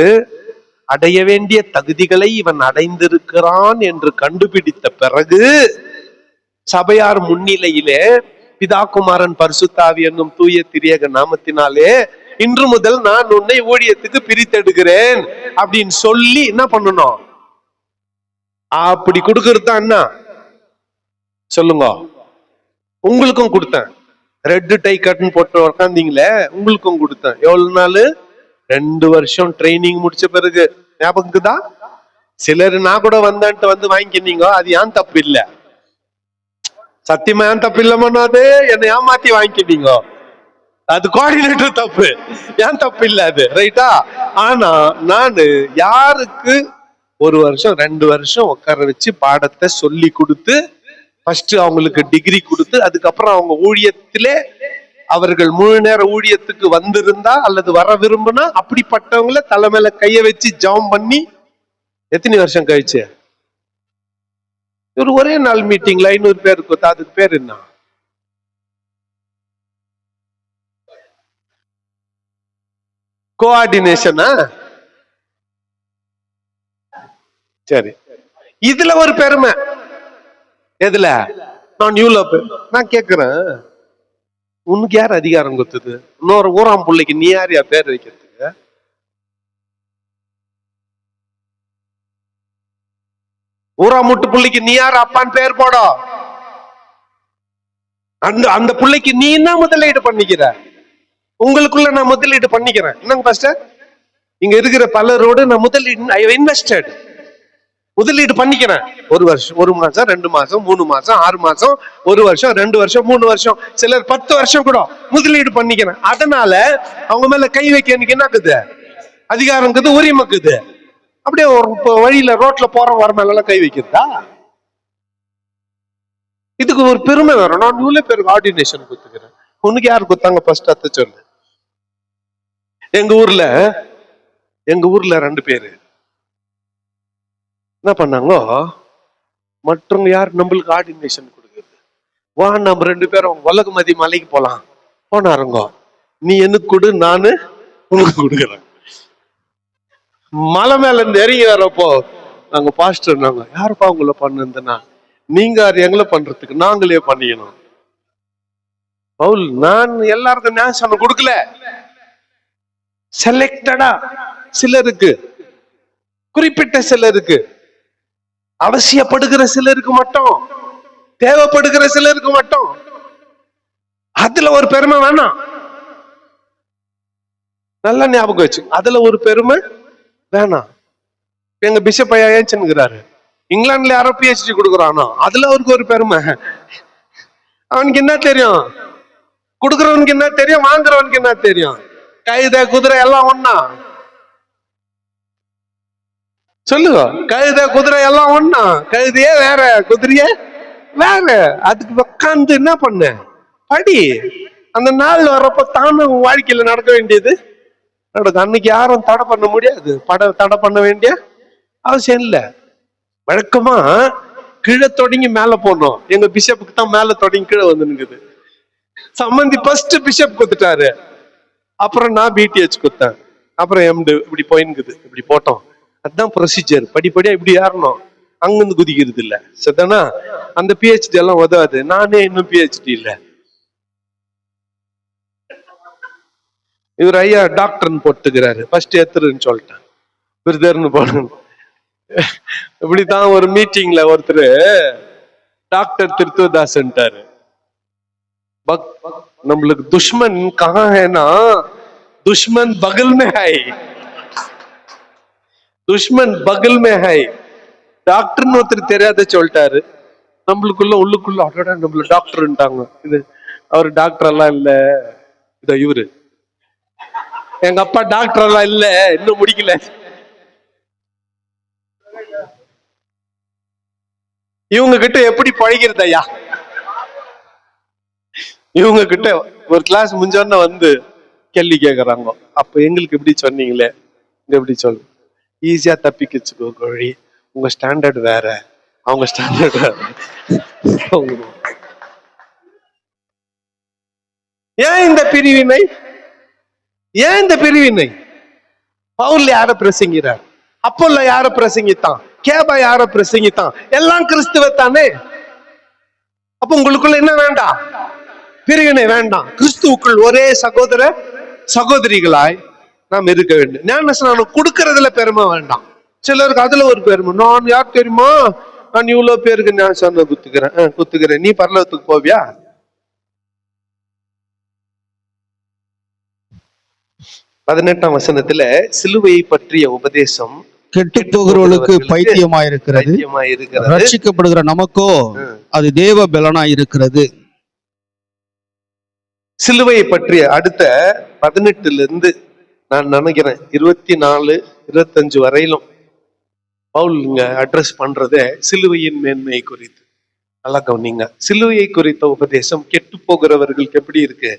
அடைய வேண்டிய தகுதிகளை இவன் அடைந்திருக்கிறான் என்று கண்டுபிடித்த பிறகு சபையார் முன்னிலையிலே பிதா குமாரன் பரிசுத்தாவி என்னும் தூய திரியேக நாமத்தினாலே இன்று முதல் நான் உன்னை ஊழியத்துக்கு பிரித்தெடுக்கிறேன் அப்படின்னு சொல்லி என்ன பண்ணணும்? அப்படி கொடுக்கறது தான் என்ன சொல்லுங்க. உங்களுக்கும் கொடுத்தேன். ரெட் டை கட்டன் போட்டு உட்காந்தீங்களே, உங்களுக்கும் கொடுத்தேன். எவ்வளவு நாள்? 2 வருஷம் ட்ரைனிங் முடிச்ச பிறகு. ஞாபகம்தான். சிலர் நான் கூட வந்தேன்ட்டு வந்து வாங்கிக்கினீங்க, அது ஏன் தப்பு இல்ல. சத்தியமா ஏன் தப்பு இல்லமானா, அது என்னை ஏமாத்தி வாங்கிக்கிட்டீங்க, அது கோஆர்டினேட்டர் தப்பு, ஏன் தப்பு இல்ல அது, ரைட்டா? ஆனா நானு யாருக்கு 1 வருஷம் 2 வருஷம் உட்கார வச்சு பாடத்தை சொல்லி கொடுத்து, ஃபர்ஸ்ட் அவங்களுக்கு டிகிரி கொடுத்து, அதுக்கப்புறம் அவங்க ஊழியத்திலே அவர்கள் முழு நேர ஊழியத்துக்கு வந்திருந்தா அல்லது வர விரும்புனா அப்படிப்பட்டவங்களை தலைமையில கைய வச்சு ஜாம் பண்ணி எத்தனை வருஷம் கழிச்சு இவர் ஒரே நாள் மீட்டிங்ல 500 பேருக்கு, அதுக்கு பேர் என்ன? கோஆர்டினேஷனா? சரி, இதுல ஒரு பெருமை எதுல? நான் நான் கேக்குறேன், உனக்கு யார் அதிகாரம் கொடுத்தது? இன்னொரு ஊராம் பிள்ளைக்கு நீ யார் பேர் வைக்கிறதுக்கு? ஊராம் முட்டு பிள்ளைக்கு நீ யார் அப்பான்னு பேர் போட? அந்த பிள்ளைக்கு நீ என்ன முதலீடு பண்ணிக்கிற? உங்களுக்குள்ள நான் முதலீடு பண்ணிக்கிறேன். என்னங்க பாஸ்டர், இங்க இருக்கிற பலரோடு நான் முதலீடு பண்ணிக்கிறேன். 1 வருஷம், 1 மாசம், 2 மாசம், 3 மாசம், 6 மாசம், 1 வருஷம், 2 வருஷம், 3 வருஷம், சிலர் 10 வருஷம் கூட முதலீடு பண்ணிக்கிறேன். அதனால அவங்க மேல கை வைக்க எனக்கு என்ன இருக்குது? அதிகாரம் இருக்குது, உரிமை இருக்குது. அப்படியே ஒரு வழியில ரோட்ல போறோம் வர மேல கை வைக்கிறதா? இதுக்கு ஒரு பெருமை வரும். நான் இவ்வளவு பேருக்கு ஆர்டினேஷன் கொடுத்துக்கிறேன். உனக்கு யாரு கொடுத்தாங்க? ஃபர்ஸ்ட் அத்தை சொல்லு. எங்க ஊர்ல 2 பேரு என்ன பண்ணாங்க, மற்றவங்க யார் நம்மளுக்கு ஆர்டினேஷன் கொடுக்குறது? வா நம்ம 2 பேரும் உலகமதி மலைக்கு போலாம். போனாருங்க, நீ எனக்கு கொடு, நானு உனக்கு கொடுக்குறேன். மலை மேல இருந்து இறங்கி வரப்போ நாங்க பாஸ்டர், நாங்க யாருப்பா உங்களை பண்ணுன்னா, நீங்க எங்களை பண்றதுக்கு நாங்களே பண்ணிக்கணும். பவுல், நான் எல்லாருக்கும் ஞானஸ்நானம் கொடுக்கல, செலக்டடா சிலருக்கு, குறிப்பிட்ட சிலருக்கு, அவசியப்படுகிற சிலருக்கு மட்டும், தேவைப்படுகிற சிலருக்கு மட்டும். அதுல ஒரு பெருமை வேணாம். நல்லா ஞாபகம் வச்சு, அதுல ஒரு பெருமை வேணாம். எங்க பிஷப் ஐயா ஏன்ச்சுங்கிறாரு, இங்கிலாந்துல யாரோ PhD கொடுக்குறானோ, அதுல அவருக்கு ஒரு பெருமை. அவனுக்கு என்ன தெரியும்? கொடுக்குறவனுக்கு என்ன தெரியும்? வாங்குறவனுக்கு என்ன தெரியும்? கைத குதிரை எல்லாம் ஒண்ணா? சொல்லுங்க. கழுத குதிரை எல்லாம் ஒண்ணா? கழுதையே வேற, குதிரையே வேற. அதுக்கு உட்காந்து என்ன பண்ண? படி. அந்த நாள் வர்றப்ப தானும் வாழ்க்கையில நடக்க வேண்டியது நடக்கும். அன்னைக்கு யாரும் தடை பண்ண முடியாது, தடை பண்ண வேண்டிய அவசியம் இல்லை. வழக்கமா கீழே தொடங்கி மேல போனோம். எங்க பிஷப்புக்கு தான் மேல தொடங்கி கீழே வந்து நிக்குது. சம்பந்தி ஃபர்ஸ்ட் பிஷப் கொடுத்துட்டாரு, அப்புறம் நான் பிடிஹெச் கொடுத்தேன், அப்புறம் எம்டு, இப்படி போயின்னுக்குது. இப்படி போட்டோம். அதுதான் ப்ரொசீஜர். படிப்படியா இப்படி ஏறணும், அங்கிருந்து குதிக்கிறது இல்ல. சரிதானா? அந்த பிஹெச்டி எல்லாம் உதவாது. நானே இன்னும் பிஹெச்டி இல்ல. இவர் ஐயா டாக்டர்னு போட்டுக்கிறாரு, ஃபர்ஸ்ட் ஏத்துருன்னு சொல்லிட்டேன், விருதர்னு போடணும். இப்படிதான் ஒரு மீட்டிங்ல ஒருத்தர் டாக்டர் திருத்துவதாசன்ட்டாரு, நம்மளுக்கு துஷ்மன் கஹா ஹைனா, துஷ்மன் பகல் மே ஹை, துஷ்மன் பகல் மே ஹை. டாக்டர்னு ஒருத்தர் தெரியாத சொல்லிட்டாரு. நம்மளுக்குள்ள உள்ளுக்குள்ள அடடா நம்மள டாக்டர்ன்ட்டாங்க. இது அவர் டாக்டர் எல்லாம் இல்ல, இத இவரு எங்க அப்பா டாக்டர் எல்லாம் இல்ல, இன்னும் முடிக்கல. இவங்க கிட்ட எப்படி பழகிறது ஐயா? இவங்க கிட்ட ஒரு கிளாஸ் முடிஞ்சோன்னா வந்து கேள்வி கேக்குறாங்க. அப்ப எங்களுக்கு எப்படி சொன்னீங்களே, இங்க எப்படி சொல்லு, ஈஸியா தப்பிக்கச்சுக்கோ கோழி, உங்க ஸ்டாண்டர்ட் வேற, அவங்க ஸ்டாண்டர்ட் வேற. ஏன் இந்த பிரிவினை? ஏன் இந்த பிரிவினை? பவுல் யார பிரசங்கிறார்? அப்போல்ல யார பிரசங்கித்தான்? கேபா யார பிரசங்கித்தான்? எல்லாம் கிறிஸ்துவ தானே. அப்ப உங்களுக்குள்ள என்ன வேண்டாம்? பிரிவினை வேண்டாம். கிறிஸ்துவுக்குள் ஒரே சகோதர சகோதரிகளாய் நாம் இருக்க வேண்டும். ஞானஸ்நானம் கொடுக்கறதுல பெருமை வேண்டாம். சிலருக்கு அதுல ஒரு பெருமை. நான் யார் தெரியுமா, நான் இவ்வளவு பேருக்கு ஞானஸ்நானம் குத்துக்கிறேன், நீ பரலோகத்துக்கு போவியா? பதினெட்டாம் வசனத்துல சிலுவையை பற்றிய உபதேசம் கெட்டு போகிறவர்களுக்கு பைத்தியமாயிருக்கிறது, ரட்சிக்கப்படுகிற நமக்கோ அது தேவ பலனாயிருக்கிறது. சிலுவையை பற்றிய அடுத்த 18 இருந்து நான் நினைக்கிறேன் 24, 25 வரையிலும் பவுல் இங்க அட்ரஸ் பண்றதே சிலுவையின் மேன்மையை குறித்து. நல்லா கவனிங்க. சிலுவையை குறித்த உபதேசம் கெட்டு போகிறவர்களுக்கு எப்படி இருக்கு?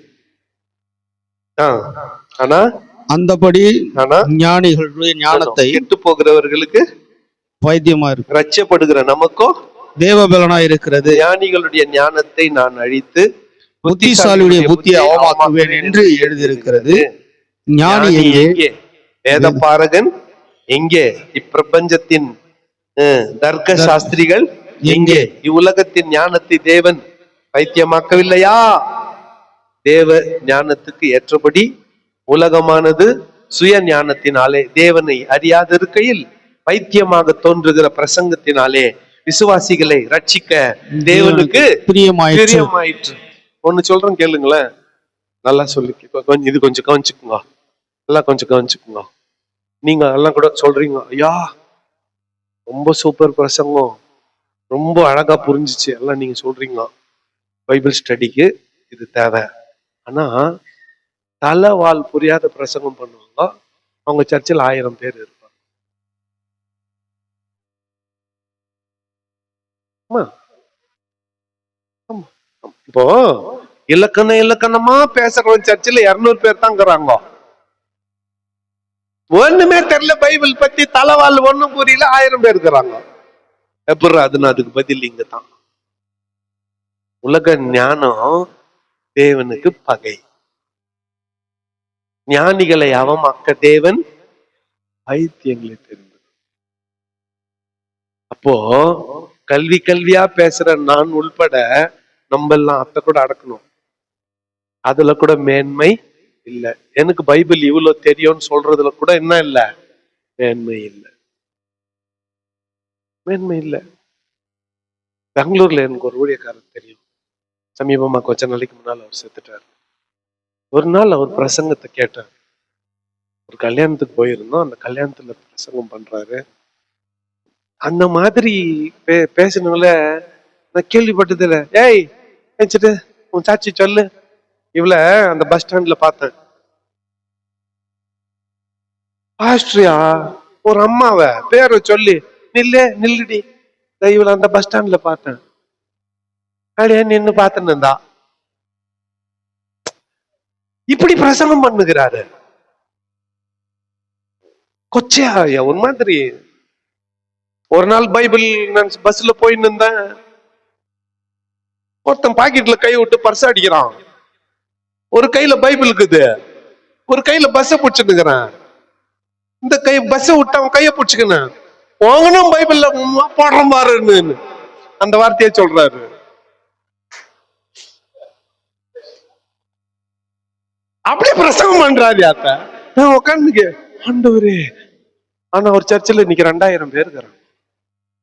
ஆனா அந்தபடி ஞானிகளுடைய ஞானத்தை கெட்டு போகிறவர்களுக்கு பைத்தியமா இருக்கு, ரட்சப்படுகிற நமக்கோ தேவபலனா இருக்கிறது. ஞானிகளுடைய ஞானத்தை நான் அழித்து புத்திசாலியுடைய புத்தியை அவமாக்குவேன் என்று எழுதியிருக்கிறது. ஞானி எங்கே? வேதபாரகன் எங்கே? இப்பிரபஞ்சத்தின் தர்க்க சாஸ்திரிகள் எங்கே? இவ்வுலகத்தின் ஞானத்தை தேவன் பைத்தியமாக்கவில்லையா? தேவ ஞானத்துக்கு ஏற்றபடி உலகமானது சுய ஞானத்தினாலே தேவனை அறியாதிருக்கையில் பைத்தியமாக தோன்றுகிற பிரசங்கத்தினாலே விசுவாசிகளை ரட்சிக்க தேவனுக்கு பிரியமாயிற்று. ஒண்ணு சொல்றேன் கேளுங்களேன், நல்லா சொல்லி கொஞ்சம் இது கொஞ்சம் கவனிச்சுக்குங்க, எல்லாம் கொஞ்சம் கவனிச்சுக்குங்க. நீங்க எல்லாம் கூட சொல்றீங்க, ஐயா ரொம்ப சூப்பர் பிரசங்கம், ரொம்ப அழகா புரிஞ்சிச்சு, எல்லாம் நீங்க சொல்றீங்க, பைபிள் ஸ்டடிக்கு இது தேவை. ஆனா தலைவால் புரியாத பிரசங்கம் பண்ணுவாங்க, அவங்க சர்ச்சில் 1000 பேர் இருப்பாங்க. இப்போ இலக்கணமா பேசுறவங்க சர்ச்சில் 200 பேர் தான் இருக்கிறாங்க. ஒண்ணுமே தெரியல பைபிள் பத்தி, தலைவால் ஒண்ணும் புரியல, 1000 பேர் இருக்கிறாங்க. எப்படி அதுன்னு அதுக்கு பதில் இங்க தான். உலக ஞானம் தேவனுக்கு பகை. ஞானிகளை அவமாக்க தேவன் பைத்தியங்களை தெரிந்து. அப்போ கல்வியா பேசுற நான் உள்பட நம்ம எல்லாம் அத்தை கூட அடக்கணும். அதுல கூட மேன்மை இல்ல. எனக்கு பைபிள் இவ்வளவு தெரியும்னு சொல்றதுல கூட என்ன இல்ல, மேன்மை இல்ல, மேன்மை இல்ல. பெங்களூர்ல எனக்கு ஒரு ஊழியக்காரர் தெரியும், சமீபமா கொஞ்ச நாளைக்கு முன்னால அவர் செத்துட்டார். ஒரு நாள் அவர் பிரசங்கத்தை கேட்டார். ஒரு கல்யாணத்துக்கு போயிருந்தோம், அந்த கல்யாணத்துல பிரசங்கம் பண்றாரு. அந்த மாதிரி பேசினவங்கள நான் கேள்விப்பட்டது இல்ல. ஏய் வச்சுட்டு உன் சாட்சி சொல்லு. இவள அந்த பஸ் ஸ்டாண்ட்ல பார்த்தேன். ஆஸ்ட்ரியா ஒரு அம்மாவ பேரை சொல்லி நில்லுடி, இவள அந்த பஸ் ஸ்டாண்ட்ல பார்த்தேன். அப்படியே நின்னு பார்த்துன்னு இருந்தா. இப்படி பிரசங்கம் பண்ணுகிறாரு. கொச்சையா ஒரு மாதிரி. ஒரு நாள் பைபிள் நான் பஸ்ல போயின்னு இருந்தேன், ஒருத்தன் பாக்கெட்ல கை விட்டு பர்ஸ் அடிக்கிறான். ஒரு கையில பைபிள் இருக்குது, ஒரு கையில பஸ்ஸ புடிச்சுன்னுக்குறேன். இந்த கை பஸ்ஸ விட்டு அவன் கைய புடிச்சுக்கினேன், வாங்கணும் பைபிள்ல போடுறோம் பாருன்னு அந்த வார்த்தையை சொல்றாரு. அப்படியே பிரசங்கம் பண்றாரு. யாத்த நான் உட்காந்துக்க ஆண்டவரே. ஆனா ஒரு சர்ச்சில் இன்னைக்கு 2000 பேர் இருக்கிறாங்க.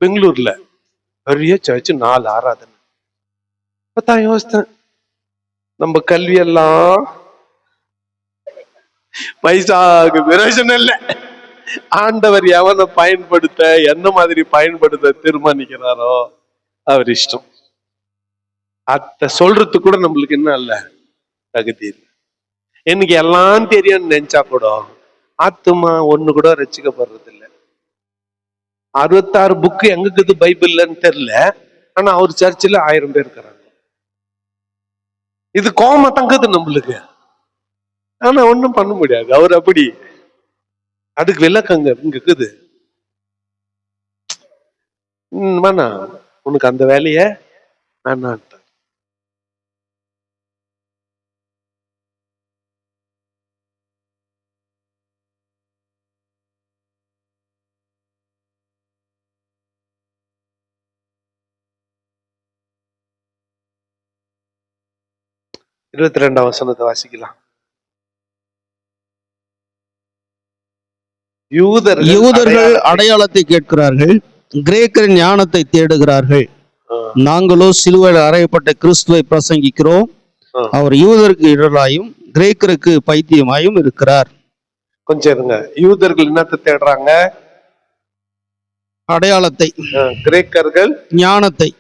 பெங்களூர்ல பெரிய சர்ச்சு, 4 ஆராதனை. தான் யோசித்தேன், நம்ம கல்வி எல்லாம் பைசாக்கு பிரயோஜனம் இல்லை. ஆண்டவர் எவனை பயன்படுத்த, என்ன மாதிரி பயன்படுத்த தீர்மானிக்கிறாரோ அவர் இஷ்டம். அத சொல்றதுக்கு கூட நம்மளுக்கு என்ன இல்ல, தகுதி இல்லை. எனக்கு எல்லாம் தெரியும்னு நினைச்சா கூட ஆத்துமா ஒண்ணு கூட ரசிக்கப்படுறது இல்லை. 66 புக்கு எங்க இருக்குது பைபிள்லன்னு தெரியல, ஆனா அவர் சர்ச்சில் 1000 பேர் இருக்கிறாங்க. இது கோம தங்குது நம்மளுக்கு, ஆனா ஒண்ணும் பண்ண முடியாது. அவர் அப்படி, அதுக்கு விளக்கங்க இங்க இருக்குது. வேணா உனக்கு அந்த வேலைய வேணான். 22ஆம் வசனத்தை வாசிக்கலாம். யூதர்கள் அடையாளத்தை கேட்கிறார்கள், கிரேக்கரின் ஞானத்தை தேடுகிறார்கள். நாங்களோ சிலுவையில் அறையப்பட்ட கிறிஸ்துவை பிரசங்கிக்கிறோம். அவர் யூதருக்கு இடலாயும் கிரேக்கருக்கு பைத்தியமாயும் இருக்கிறார். கொஞ்சம் இருங்க. யூதர்கள் என்னத்தை தேடுறாங்க? அடையாளத்தை. கிரேக்கர்கள் ஞானத்தை.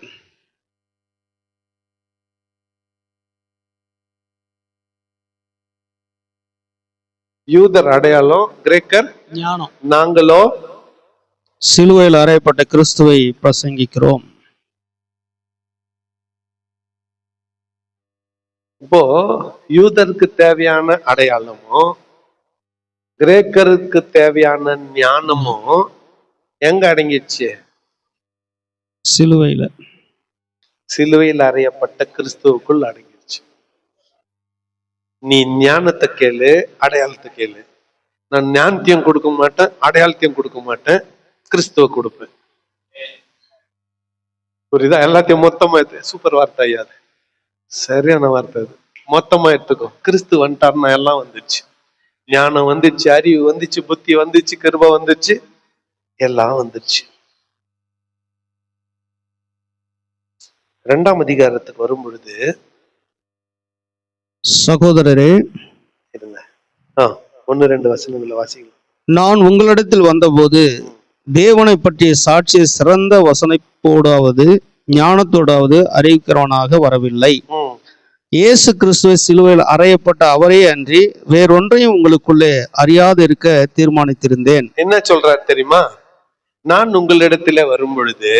யூதர் அடையாளம், கிரேக்கர் ஞானம். நாங்களோ சிலுவையில் அறையப்பட்ட கிறிஸ்துவை பிரசங்கிக்கிறோம். இப்போ யூதருக்கு தேவையான அடையாளமும் கிரேக்கருக்கு தேவையான ஞானமும் எங்க அடங்கிடுச்சு? சிலுவையில. சிலுவையில் அறையப்பட்ட கிறிஸ்துவுக்குள் அடங்கிடுச்சு. நீ ஞானத்தை கேளு, அடையாளத்தை கேளு. நான் ஞானத்தையும் கொடுக்க மாட்டேன், அடையாளத்தையும் கொடுக்க மாட்டேன், கிறிஸ்துவ கொடுப்பேன். புரியுதா? எல்லாத்தையும் மொத்தமா சூப்பர் வார்த்தை ஐயா, அது சரியான வார்த்தை. அது மொத்தமா எடுத்துக்கோ. கிறிஸ்து வந்துட்டாருன்னா எல்லாம் வந்துச்சு. ஞானம் வந்துச்சு, அறிவு வந்துச்சு, புத்தி வந்துச்சு, கிருபை வந்துச்சு, எல்லாம் வந்துச்சு. 2ஆம் அதிகாரத்துக்கு வரும் பொழுது, சகோதரரே, 1-2 வசனங்களை வாசிக்கலாம். நான் உங்களிடத்தில் வந்தபோது தேவனை பற்றிய சாட்சியை சிறந்த வசனத்தோடாவது ஞானத்தோடாவது அறிவிக்கிறவனாக வரவில்லை. இயேசு கிறிஸ்துவை சிலுவையில் அறையப்பட்ட அவரே அன்றி வேறொன்றையும் உங்களுக்குள்ளே அறியாது இருக்க தீர்மானித்திருந்தேன். என்ன சொல்றாரு தெரியுமா? நான் உங்களிடத்துல வரும் பொழுது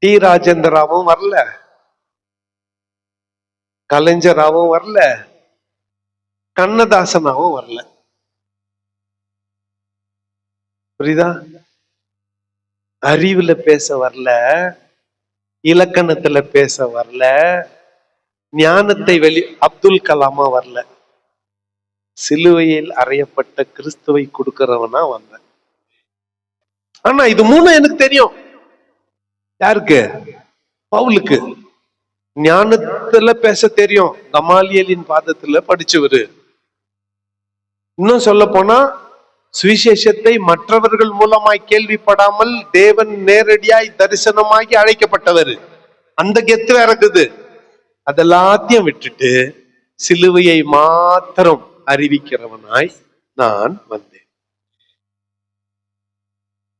டி ராஜேந்திராவும் வரல, கலைஞராவும் வரல, கண்ணதாசனாவும் வரல. புரியுதா? அறிவுல பேச வரல, இலக்கணத்துல பேச வரல, ஞானத்தை அப்துல் கலாமா வரல. சிலுவையில் அறையப்பட்ட கிறிஸ்துவை கொடுக்கிறவனா வந்தேன். ஆனா இது 3 எனக்கு தெரியும். யாருக்கு? பவுலுக்கு. ஞானத்துல பேச தெரியும், கமாலியலின் பாதத்துல படிச்சவரு. இன்னும் சொல்ல போனா சுவிசேஷத்தை மற்றவர்கள் மூலமாய் கேள்விப்படாமல் தேவன் நேரடியாய் தரிசனமாகி அழைக்கப்பட்டவர். அந்த கெத்து இருக்குது. அதெல்லாத்தையும் விட்டுட்டு சிலுவையை மாத்திரம் அறிவிக்கிறவனாய் நான் வந்தேன்.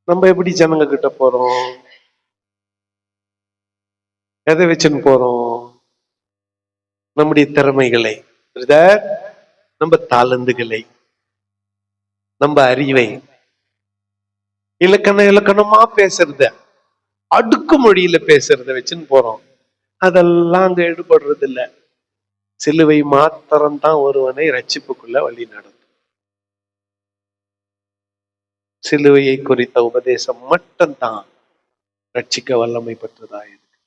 நம்ம எப்படி ஜனங்க கிட்ட போறோம்? எதை வச்சுன்னு போறோம்? நம்முடைய திறமைகளை, நம்ம தாளந்துகளை, நம்ம அறிவை, இலக்கணமா பேசுறத, அடுக்கு மொழியில பேசுறத வச்சுன்னு போறோம். அதெல்லாம் அங்க ஈடுபடுறது இல்ல. சிலுவை மாத்திரம்தான் ஒருவனை ரட்சிப்புக்குள்ள வழி நடத்தும். சிலுவையை குறித்த உபதேசம் மட்டும்தான் ரட்சிக்க வல்லமை பெற்றதா இருக்கு.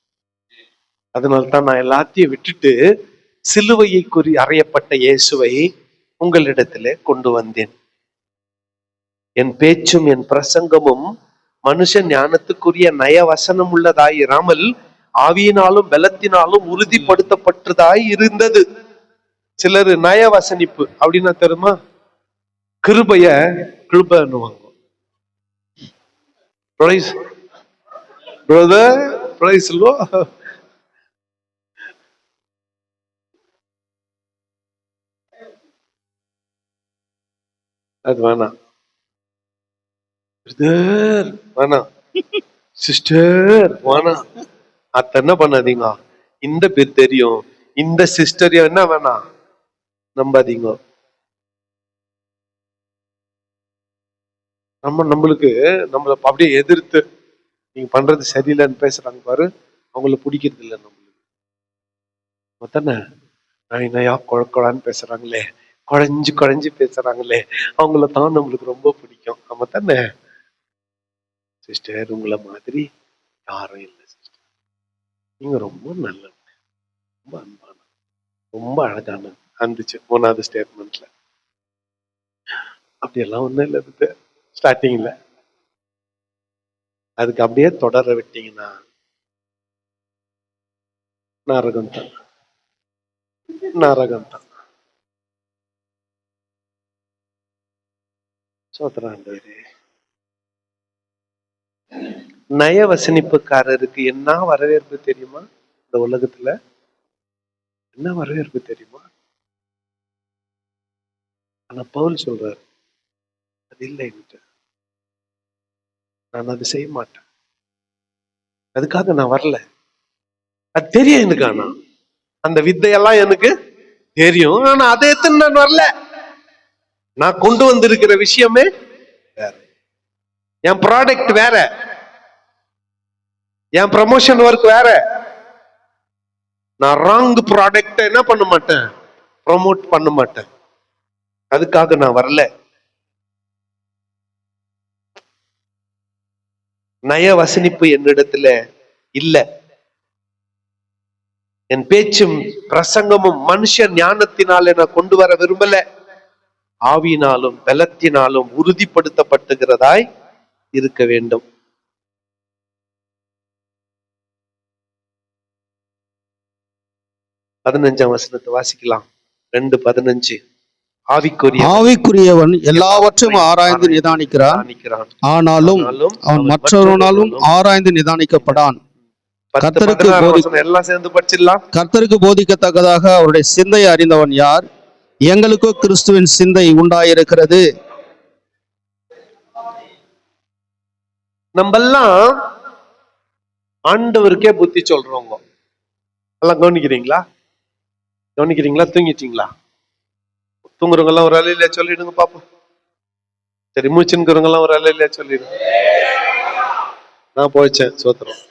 அதனால்தான் நான் எல்லாத்தையும் விட்டுட்டு சிலுவையை அறையப்பட்ட இயேசுவை உங்களிடத்திலே கொண்டு வந்தேன். என் பேச்சும் என் பிரசங்கமும் மனுஷ ஞானத்துக்குரிய நயவசனம் உள்ளதாயிராமல் ஆவியினாலும் பலத்தினாலும் உறுதிப்படுத்தப்பட்டதாய் இருந்தது. சிலர் நயவசனிப்பு அப்படின்னா தெரியுமா, கிருபைய கிருபன்னுவாங்க. அது வேணாம், வேணாம் சிஸ்டர் வேணாம். அத்த என்ன பண்ணாதீங்க, இந்த பேர் தெரியும் இந்த சிஸ்டர் என்ன வேணாம் நம்பாதீங்க. நம்மளுக்கு நம்மள அப்படியே எதிர்த்து நீங்க பண்றது சரியில்லைன்னு பேசுறாங்க பாரு, அவங்கள பிடிக்கிறது இல்லை நம்மளுக்கு தானே. நையா குழக்குழான்னு பேசுறாங்களே, குழஞ்சு குழஞ்சு பேசுறாங்களே, அவங்கள தான் நம்மளுக்கு ரொம்ப பிடிக்கும். ஆமா தானே சிஸ்டர், உங்களை மாதிரி யாரும் இல்லை சிஸ்டர், நீங்க ரொம்ப நல்லவங்க, ரொம்ப அன்பான, ரொம்ப அழகான இருந்துச்சு 3வது ஸ்டேட்மெண்ட்ல. அப்படியெல்லாம் ஒண்ணும் இல்லை இருக்கு ஸ்டார்டிங்ல. அதுக்கு அப்படியே தொடர விட்டீங்கன்னா நரகம் தான், நரகம் தான். சோதராண்டவரே, நயவசனிப்புக்காரருக்கு என்ன வரவேற்பு தெரியுமா? இந்த உலகத்துல என்ன வரவேற்பு தெரியுமா? ஆனா பவுல் சொல்றாரு, அது இல்லை, நான் அதை செய்ய மாட்டேன், அதுக்காக நான் வரல, அது தெரியும் எனக்கு, ஆனா அந்த வித்தையெல்லாம் எனக்கு தெரியும், ஆனா அதை எத்தனை நான் வரல. நான் கொண்டு வந்திருக்கிற விஷயமே வேற, என் ப்ராடக்ட் வேற, என் ப்ரமோஷன் ஒர்க் வேற. நான் ராங் ப்ராடக்ட் என்ன பண்ண மாட்டேன், ப்ரமோட் பண்ண மாட்டேன், அதுக்காக நான் வரல. நய வசனிப்பு என்னிடத்துல இல்ல. என் பேச்சும் பிரசங்கமும் மனுஷ ஞானத்தினால நான் கொண்டு வர விரும்பல, ஆவியினாலும் பலத்தினாலும் உறுதிப்படுத்தப்பட்டுகிறதாய் இருக்க வேண்டும். பதினஞ்சாம் வசனத்தை வாசிக்கலாம். 2:15. ஆவிக்குரியவன் எல்லாவற்றையும் ஆராய்ந்து நிதானிக்கிறான், ஆனாலும் அவன் மற்றவனாலும் ஆராய்ந்து நிதானிக்கப்படான். எல்லாம் சேர்ந்து படிச்சிடலாம். கர்த்தருக்கு போதிக்கத்தக்கதாக அவருடைய சிந்தையை அறிந்தவன் யார்? எங்களுக்கோ கிறிஸ்துவின் சிந்தை உண்டாயிருக்கிறது. நம்மெல்லாம் ஆண்டவருக்கே புத்தி சொல்றவங்க எல்லாம் கவனிக்கிறீங்களா? கவனிக்கிறீங்களா? தூங்கிட்டீங்களா? தூங்குறவங்க எல்லாம் ஒரு அலையில சொல்லிடுங்க பாப்போம். சரி, மூச்சுங்கிறவங்க எல்லாம் ஒரு அலையில சொல்லிடுங்க. நான் போயிச்சேன் சோத்திரம்,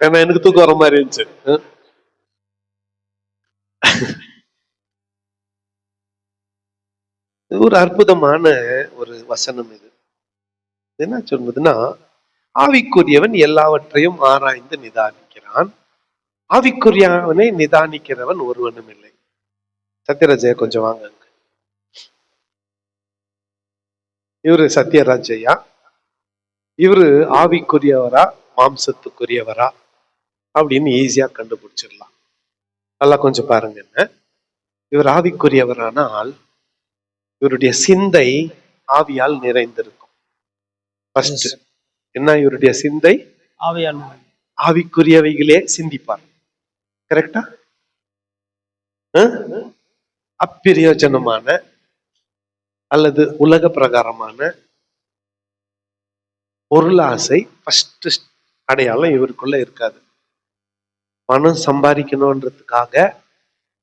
ஏன்னா எனக்கு தூக்கம் வர மாதிரி இருந்துச்சு. ஒரு அற்புதமான ஒரு வசனம் இது. என்ன சொல்றதுன்னா, ஆவிக்குரியவன் எல்லாவற்றையும் ஆராய்ந்து நிதானிக்கிறான், ஆவிக்குரியவனை நிதானிக்கிறவன் ஒருவனும் இல்லை. சத்யராஜையா கொஞ்சம் வாங்க. இவரு சத்யராஜையா, இவரு ஆவிக்குரியவரா மாம்சத்துக்குரியவரா அப்படின்னு ஈஸியா கண்டுபிடிச்சிடலாம். நல்லா கொஞ்சம் பாருங்க. என்ன இவர் ஆவிக்குரியவரானால் இவருடைய சிந்தை ஆவியால் நிறைந்திருக்கும். ஃபர்ஸ்ட் என்ன, இவருடைய சிந்தை ஆவியால், ஆவிக்குரியவைகளே சிந்திப்பார். கரெக்டா? அப்பிரயோஜனமான அல்லது உலக பிரகாரமான பொருளாசை ஃபர்ஸ்ட் அடையாளம் இவருக்குள்ள இருக்காது. பணம் சம்பாதிக்கணும்ன்றதுக்காக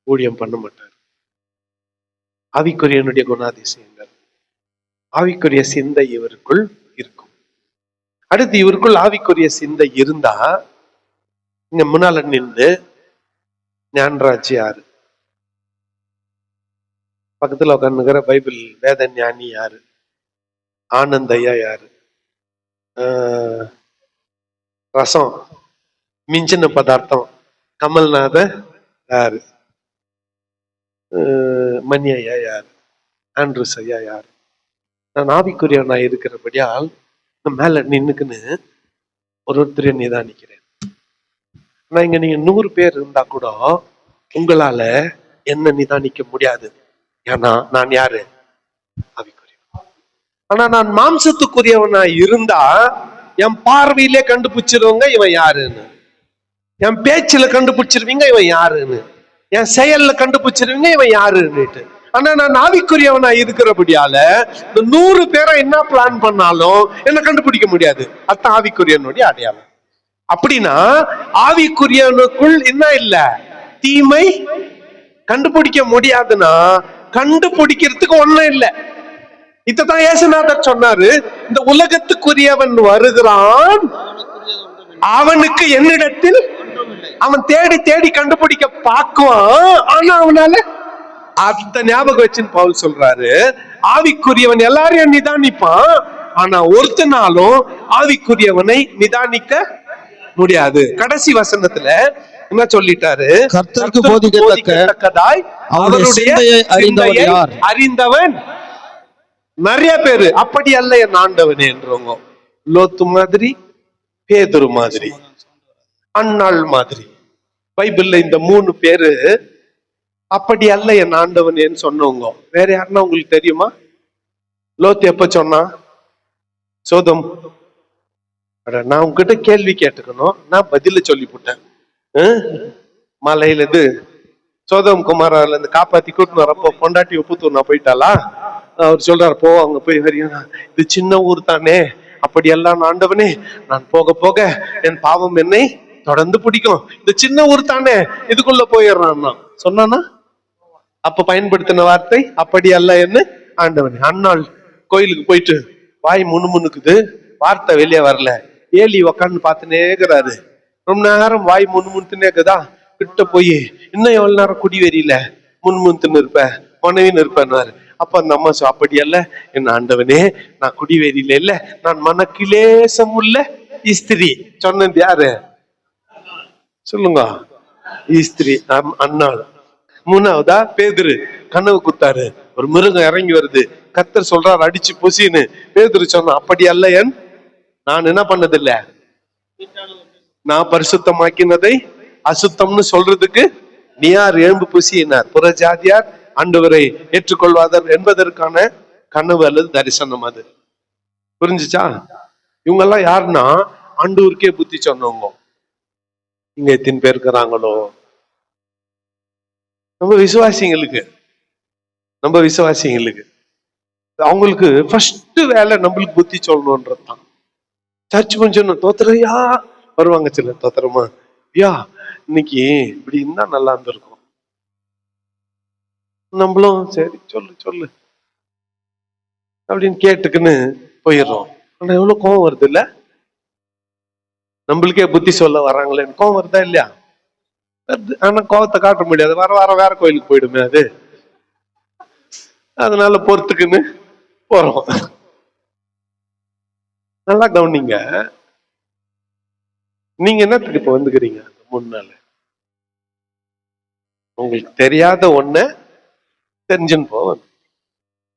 ஊழியம் பண்ண மாட்டார். ஆவிக்குரியனுடைய குணாதிசயங்கள், ஆவிக்குரிய சிந்தை இவருக்குள் இருக்கும். அடுத்து இவருக்குள் ஆவிக்குரிய சிந்தை இருந்தா இங்க முன்னால நின்று ஞானராஜ் யாரு, பக்கத்துல உட்காந்துக்கிற பைபிள் வேத ஞானி யாரு, ஆனந்த் ஐயா யாரு? ரசம் மிஞ்சின பதார்த்தம் கமல்நாத யாரு? மணி ஐயா யாரு? ஆண்ட்ரூஸ் ஐயா யாரு? நான் ஆவிக்குரியவனா இருக்கிறபடியால் மேல நின்னுக்குன்னு ஒருத்தரையும் நிதானிக்கிறேன். ஆனா இங்க நீங்க 100 பேர் இருந்தா கூட உங்களால என்ன நிதானிக்க முடியாது. ஏன்னா நான் யாரு? ஆவிக்குரியவன். ஆனா நான் மாம்சத்துக்குரியவனா இருந்தா என் பார்வையிலே கண்டுபிடிச்சிருவங்க இவன் யாருன்னு, என் பேச்சுல கண்டுபிடிச்சிருவீங்க இவன் யாருன்னு, என் செயல்ல கண்டுபிடிச்சிருவீங்க இவன் யாருன்னுட்டு. ஆனா நான் ஆவிக்குரியவனா இருக்கிறபடியால இந்த 100 பேரை என்ன பிளான் பண்ணாலும் என்ன கண்டுபிடிக்க முடியாது. அதான் ஆவிக்குரியவனுடைய அடையாளம். அப்படின்னா ஆவிக்குரியவனுக்குள் என்ன இல்ல? தீமை கண்டுபிடிக்க முடியாதுன்னா கண்டுபிடிக்கிறதுக்கு ஒண்ணும் இல்லை. இதான் இயேசுநாதர் சொன்னாரு, இந்த உலகத்துக்குரியவன் வருகிறான், அவனுக்கு என்னிடத்தில் அவன் தேடி தேடி கண்டுபிடிக்க பார்க்குவான், ஆனா அவனால அத ஞாபகம் வச்சுன்னு பவுல் சொல்றாரு, ஆவிக்குரியவன் எல்லாரையும் நிதானிப்பான், ஆனா ஒருத்தனாலும் ஆவிக்குரியவனை நிதானிக்க முடியாது. கடைசி வசனத்துல என்ன சொல்லிட்டாரு? கர்த்தருக்கு போதிக்கத்தக்கதாய் அவருடைய சிந்தையை அறிந்தவன் யார்? அறிந்தவன் நிறைய பேரு. அப்படி அல்ல என் ஆண்டவனே என்றவங்க, லோத்து மாதிரி, பேதுரு மாதிரி, அன்னாள் மாதிரி. பைபிள்ல இந்த 3 பேரு அப்படி அல்ல என் ஆண்டவனேன்னு சொன்னவங்க வேற யாருன்னா உங்களுக்கு தெரியுமா? லோத்து எப்ப சொன்னா? சோதம். நான் உங்ககிட்ட கேள்வி கேட்டுக்கணும், நான் பதில சொல்லிவிட்டேன். மலையில இது சோதம் குமாரால இருந்து காப்பாத்தி கூட்டின்னு வரப்போ பொண்டாட்டி உப்புத்தூர் நான் போயிட்டாளா? அவர் சொல்றாரு, போ அங்க போய் வரையா, இது சின்ன ஊர் தானே, அப்படியெல்லாம் ஆண்டவனே நான் போக போக என் பாவம் என்னை தொடர்ந்து பிடிக்கும், இது சின்ன ஊர் தானே, இதுக்குள்ள போயிடுறான் சொன்னானா? அப்ப பயன்படுத்தின வார்த்தை அப்படி அல்ல என்ன ஆண்டவனே. அன்னாள் கோயிலுக்கு போயிட்டு வாய் முணுமுணுக்குது, வார்த்தை வெளியே வரல. ஏலி உக்காந்து பார்த்துனே இருக்கிறாரு, ரொம்ப நேரம் வாய் முணுமுணுத்துனே இருக்குதா. கிட்ட போய் இன்னும் எவ்வளவு நேரம் குடி வெறியில முன்முணுத்துன்னு இருப்ப, மனைவின்னு இருப்பேன்னாரு. அப்ப அந்த அம்மா அப்படி அல்ல என் ஆண்டவனே, நான் குடிவேரியில இல்ல, நான் மனக்கிலேசம் உள்ள இஸ்திரி. சொன்னது யாரு சொல்லுங்க? இஸ்திரி அன்னாள். 3வதா பேதுரு கனவு குத்தாரு, ஒரு மிருகம் இறங்கி வருது, கர்த்தர் சொல்றாரு அடிச்சு பொசின்னு. பேதுரு சொன்ன அப்படி அல்ல என், நான் என்ன பண்ணதில்லை, நான் பரிசுத்தமாக்கினதை அசுத்தம்னு சொல்றதுக்கு நீ யார் எழும்பு புசியினார்? புறஜாதியார் ஆண்டவரை ஏற்றுக்கொள்வாதர் என்பதற்கான கனவு அல்லது தரிசனம் அது. புரிஞ்சுச்சா? இவங்க எல்லாம் யாருன்னா ஆண்டவருக்கே புத்தி சொன்னவங்க. இங்க எத்தனை பேர் இருக்கிறாங்களோ நம்ம விசுவாசிங்களுக்கு, அவங்களுக்கு ஃபர்ஸ்ட் வேலை நம்மளுக்கு புத்தி சொல்லணும்ன்றதுதான். சர்ச் கொஞ்சம் தோத்திரையா வருவாங்க, சில தோத்திரமா ஐயா இன்னைக்கு இப்படி இருந்தா நல்லா இருந்திருக்கும், நம்மளும் சரி சொல்லு சொல்லு அப்படின்னு கேட்டுக்குன்னு போயிடுறோம். ஆனா எவ்வளவு கோவம் வருது இல்ல? நம்மளுக்கே புத்தி சொல்ல வராங்களேன்னு கோவம் வருதா இல்லையா? ஆனா கோவத்தை காட்ட முடியாது, வர வர வேற கோயிலுக்கு போயிடுமே அது, அதனால பொறுத்துக்குன்னு போறோம். நல்லா கவனிங்க, நீங்க என்னத்துக்கு இப்ப வந்துக்கிறீங்க? முன்னால உங்களுக்கு தெரியாத ஒண்ண தெரிஞ்சுன்னு போவேன்.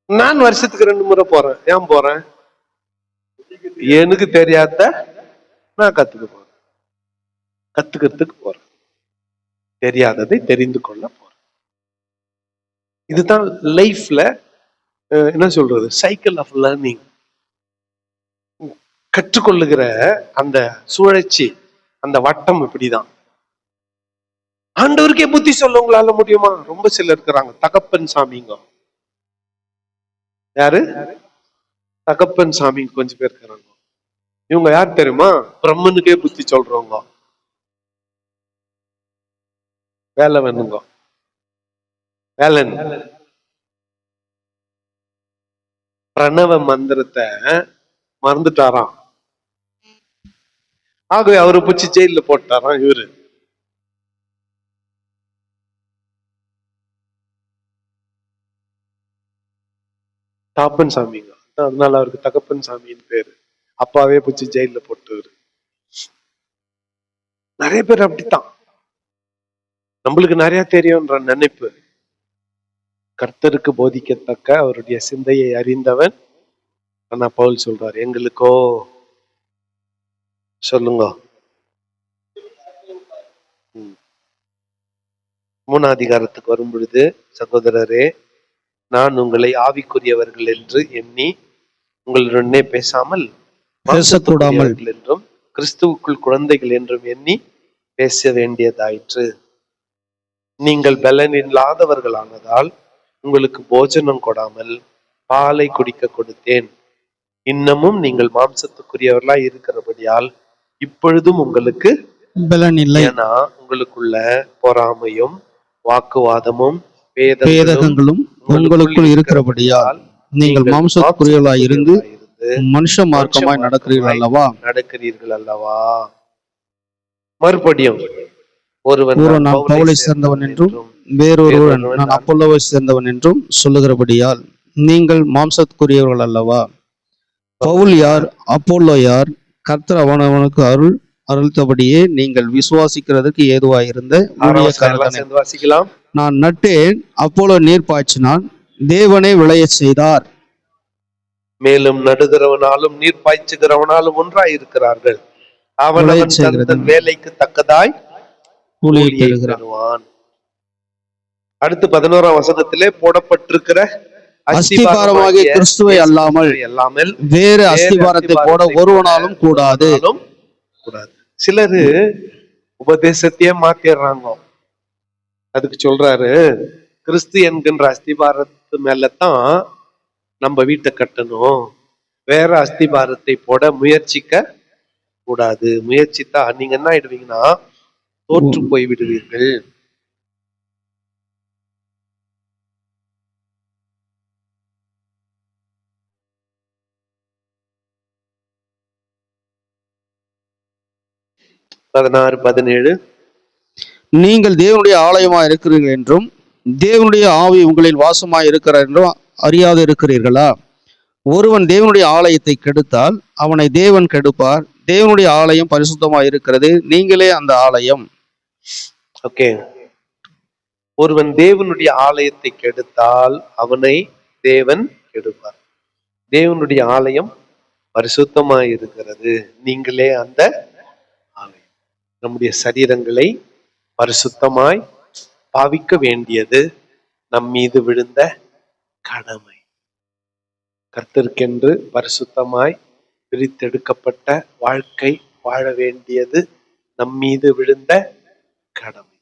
நான் வருஷத்துக்கு 2 முறை போறேன். ஏன் போறேன்? எனக்கு தெரியாத நான் கத்துக்கிறதுக்கு போறேன், தெரியாததை தெரிந்து கொள்ள போறேன். இதுதான் லைஃப்ல என்ன சொல்றது, சைக்கிள் ஆஃப் லேர்னிங். கற்றுக்கொள்ளுகிற அந்த சுழற்சி, அந்த வட்டம் இப்படிதான். ஆண்டவருக்கே புத்தி சொல்ல உங்களால முடியுமா? ரொம்ப சிலர் இருக்கிறாங்க, தகப்பன் சாமிங்க. யாரு? தகப்பன் சாமி கொஞ்சம் பேர் இருக்கிறாங்க. இவங்க யார் தெரியுமா? பிரம்மனுக்கே புத்தி சொல்றவங்க. வேலை வேணுங்க, வேலன். பிரணவ மந்திரத்தை மறந்துட்டாராம், ஆகவே அவரு பிடிச்சி ஜெயில போட்டாராம். இவரு தாப்பன் சாமிங்க. அதனால அவருக்கு தகப்பன் சாமின்னு பேரு. அப்பாவே பிடிச்சி ஜெயில போட்டுரு. நிறைய பேர் அப்படித்தான். நம்மளுக்கு நிறைய தெரியும்ன்ற நினைப்பு. கர்த்தருக்கு போதிக்கத்தக்க அவருடைய சிந்தையை அறிந்தவன். ஆனா பவுல் சொல்றாரு, எங்களுக்கோ சொல்லுங்க. 3ஆம் அதிகாரத்துக்கு வரும் பொழுது, சகோதரரே, நான் உங்களை ஆவிக்குரியவர்கள் என்று எண்ணி உங்களுடனே பேசாமல் பேசக்கூடாமல் மாம்சத்துக்குரியவர்கள் என்றும் கிறிஸ்துவுக்குள் குழந்தைகள் என்றும் எண்ணி பேச வேண்டியதாயிற்று. நீங்கள் பலன் இல்லாதவர்களானதால் உங்களுக்கு போஜனம் கொடாமல் பாலை குடிக்க கொடுத்தேன். இன்னமும் நீங்கள் மாம்சத்துக்குரியவர்களாய் இருக்கிறபடியால் இப்பொழுதும் உங்களுக்கு பலன் இல்லை. ஏன்னா உங்களுக்குள்ள பொறாமையும் வாக்குவாதமும் பேதகங்களும் உங்களுக்குள் இருக்கிறபடியால் நீங்கள் மாம்சத்துக்குரியவர்களாய் இருந்து மனுஷ மார்க்கமாய் நடக்கிறீர்கள் அல்லவா. மறுபடியும் ஒருவன் நான் பவுலை சேர்ந்தவன் என்றும் வேறொருவன் நான் அப்போலோவை சேர்ந்தவன் என்றும் சொல்லுகிறபடியால் நீங்கள் மாம்சத்துக்குரியவர்கள் அல்லவா. பவுல் யார், அப்போலோ யார்? கர்த்தர் அவனவனுக்கு அருள்த்தபடியே நீங்கள் விசுவாசிக்கிறதுக்கு ஏதுவாயிருந்த வாசிக்கலாம். நான் நட்டேன், அப்போலோ நீர் பாய்ச்சினான், தேவனே விளையச் செய்தார். மேலும் நடுகிறவனாலும் நீர் பாய்ச்சுகிறவனாலும் ஒன்றாய் இருக்கிறார்கள். அவனவன் தன் வேலைக்கு தக்கதாய் கூலியை பெறுவான். அடுத்து 11ஆம் வசனத்திலே போடப்பட்டிருக்கிற அஸ்திபாரமாகிய கிறிஸ்துவை அல்லாமல் வேறு அஸ்திபாரத்தை போட ஒருவனாலும் கூடாது. சிலரு உபதேசத்தையே மாத்திடுறாங்க. அதுக்கு சொல்றாரு, கிறிஸ்து என்கின்ற அஸ்திபாரத்து மேலதான் நம்ம வீட்டை கட்டணும், வேற அஸ்திபாரத்தை போட முயற்சிக்க கூடாது. முயற்சித்தா நீங்க என்ன ஆயிடுவீங்கன்னா தோற்று போய் விடுவீர்கள். பதினாறு 17 நீங்கள் தேவனுடைய ஆலயமாய் இருக்கிறீர்கள் என்றும் தேவனுடைய ஆவி உங்களில் வாசமாய் இருக்கிறார் என்றும் அறியாது இருக்கிறீர்களா? ஒருவன் தேவனுடைய ஆலயத்தை கெடுத்தால் அவனை தேவன் கெடுப்பார். தேவனுடைய ஆலயம் பரிசுத்தமாய் இருக்கிறது, நீங்களே அந்த ஆலயம். ஓகே, ஒருவன் தேவனுடைய ஆலயத்தை கெடுத்தால் அவனை தேவன் கெடுப்பார். தேவனுடைய ஆலயம் பரிசுத்தமாய் இருக்கிறது, நீங்களே அந்த ஆலயம். நம்முடைய சரீரங்களை பரிசுத்தமாய் பாவிக்க வேண்டியது நம் மீது விழுந்த கடமை. கர்த்தருக்கென்று பரிசுத்தமாய் பிரித்தெடுக்கப்பட்ட வாழ்க்கை வாழ வேண்டியது நம் மீது விழுந்த கடமை.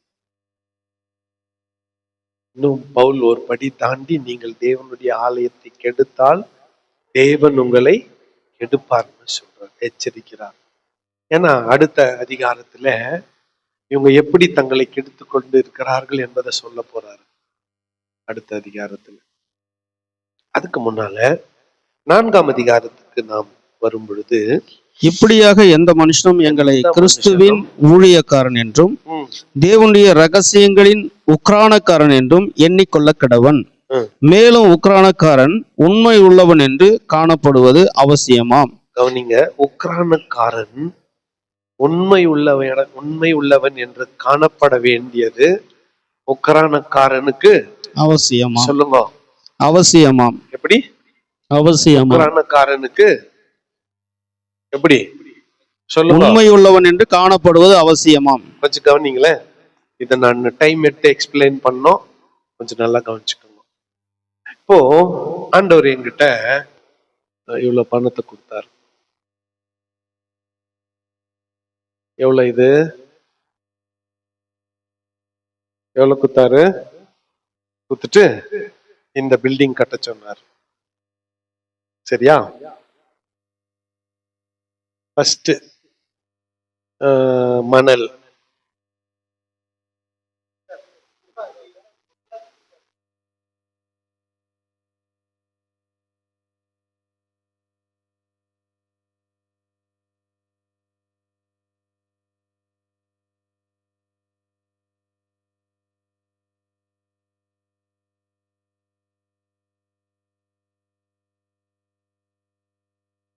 இன்னும் பவுல் ஒரு படி தாண்டி, நீங்கள் தேவனுடைய ஆலயத்தை கெடுத்தால் தேவன் உங்களை கெடுப்பார்னு சொல்றார், எச்சரிக்கிறார். ஏன்னா அடுத்த அதிகாரத்துல இவங்க எப்படி தங்களை கெடுத்து கொண்டு இருக்கிறார்கள் என்பதை சொல்ல போறாரு அடுத்த அதிகாரத்துல. அதுக்கு முன்னால 4ஆம் அதிகாரத்துக்கு நாம் வரும் பொழுது, இப்படியாக எந்த மனுஷனும் எங்களை கிறிஸ்துவின் ஊழியக்காரன் என்றும் தேவனுடைய ரகசியங்களின் உக்ரானக்காரன் என்றும் எண்ணிக்கொள்ள கடவன். மேலும் உக்ரானக்காரன் உண்மை உள்ளவன் என்று காணப்படுவது அவசியமாம். கவனிங்க, உக்ரானக்காரன் உண்மை உள்ளவன் என்று காணப்பட வேண்டியது உக்ரானக்காரனுக்கு அவசியமா? சொல்லுங்க. அவசியமாம். எப்படி அவசியமா? உக்ரானக்காரனுக்கு எப்படி சொல்லுங்க? உண்மை உள்ளவன் என்று காணப்படுவது அவசியமாம். கொஞ்சம் கவனிங்களேன், இதை நான் டைம் எடுத்து எக்ஸ்பிளைன் பண்ணோம், கொஞ்சம் நல்லா கவனிச்சுக்கோங்க. இப்போ ஆண்டவர் என்கிட்ட இவ்வளவு பணத்தை கொடுத்தாரு. எவ்வளவு இது? எவ்வளவு கொடுத்தாரு? கொடுத்துட்டு இந்த பில்டிங் கட்ட சொன்னார். சரியா? ஃபர்ஸ்ட் மணல்,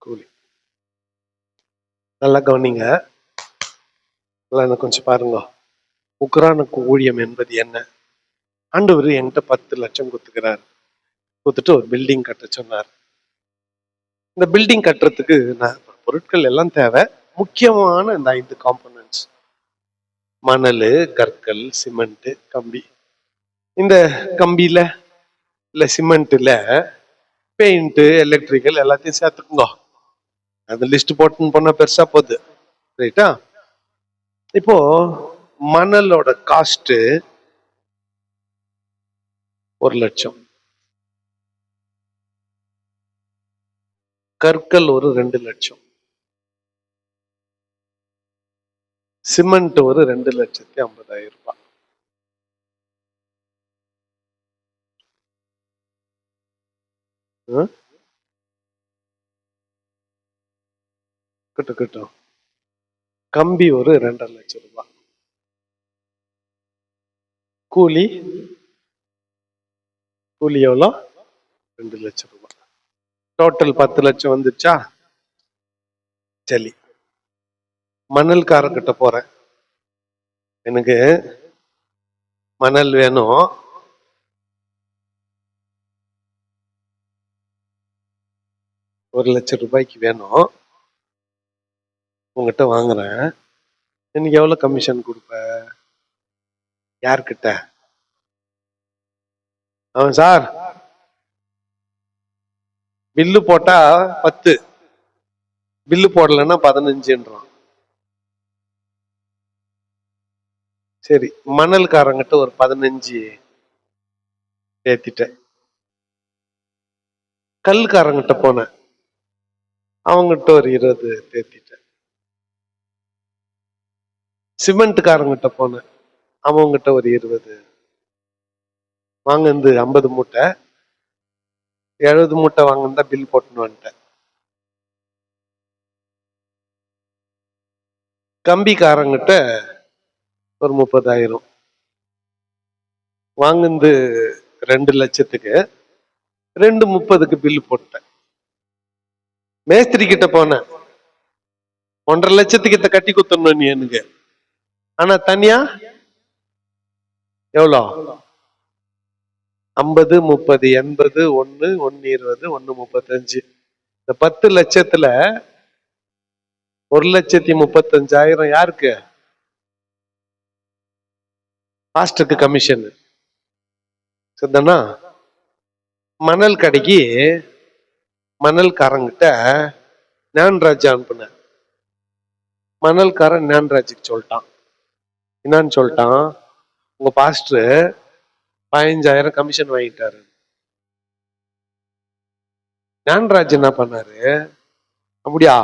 கூலி. நல்லா கவனிங்க, நல்லா என்ன கொஞ்சம் பாருங்க. உக்ரானுக்கு ஊழியம் என்பது என்ன? ஆண்டவர் என்கிட்ட 10 லட்சம் கொடுத்துக்கிறார். கொடுத்துட்டு ஒரு பில்டிங் கட்ட சொன்னார். இந்த பில்டிங் கட்டுறதுக்கு நான் பொருட்கள் எல்லாம் தேவை. முக்கியமான இந்த 5 காம்போனன்ட்ஸ்: மணல், கற்கள், சிமெண்ட், கம்பி. இந்த கம்பியில இல்ல சிமெண்ட்ல பெயிண்ட், எலக்ட்ரிக்கல் எல்லாத்தையும் சேர்த்துக்குங்க. அந்த லிஸ்ட் போட்டுன்னு போனா பெருசா போகுது, ரைட்டா? இப்போ மணலோட காஸ்ட் 1 லட்சம், கற்கள் ஒரு 2 லட்சம், சிமெண்ட் ஒரு 2,50,000 ரூபாய். கிட்ட கம்பி ஒரு 2.5 லட்சம் ரூபாய். கூலி எவ்வளோ? 2 லட்சம் ரூபாய். டோட்டல் 10 லட்சம் வந்துச்சா? சரி, மணல்காரங்கிட்ட போறேன், எனக்கு மணல் வேணும், ₹1,00,000 வேணும், உங்ககிட்ட வாங்குறேன், எனக்கு எவ்வளவு கமிஷன் கொடுப்ப? யார்கிட்ட? அவன் சார் பில்லு போட்டா 10, பில்லு போடலன்னா 15ன்றான். சரி, மணல்காரங்கிட்ட ஒரு 15 ஏத்திட்டேன். கல்காரங்கிட்ட போனேன், அவங்கிட்ட ஒரு 20 ஏத்திட்டேன். சிமெண்ட்காரங்கிட்ட போனேன், அவங்கிட்ட ஒரு 20. வாங்கினது 50 மூட்டை, 70 மூட்டை வாங்கினா பில் போட்டுன்னு வந்துட்டேன். கம்பிக்காரங்கிட்ட ஒரு 30,000 வாங்கினது 2 லட்சத்துக்கு, 2,30,000 பில் போட்டேன். மேஸ்திரி கிட்ட போனேன், 1.5 லட்சத்துக்கிட்ட கட்டி குத்தணும் நீ எனக்கு, ஆனா தனியா எவ்வளோ? 50, 30, 80, 1, 1, 20, 1, 35. இந்த 10 லட்சத்துல 1,35,000 யாருக்கு? பாஸ்டருக்கு கமிஷன். சரிதானா? மணல் கடைக்கு மணல்காரங்கிட்ட ஞானராஜ் அனுப்புன. மணல்காரன் ஞானராஜுக்கு சொல்லிட்டான், என்னன்னு சொல்லிட்டான், உங்க பாஸ்டர் 15,000 கமிஷன் வாங்கிட்டாரு. ஞானராஜ் என்ன பண்ணாரு, அப்படியா,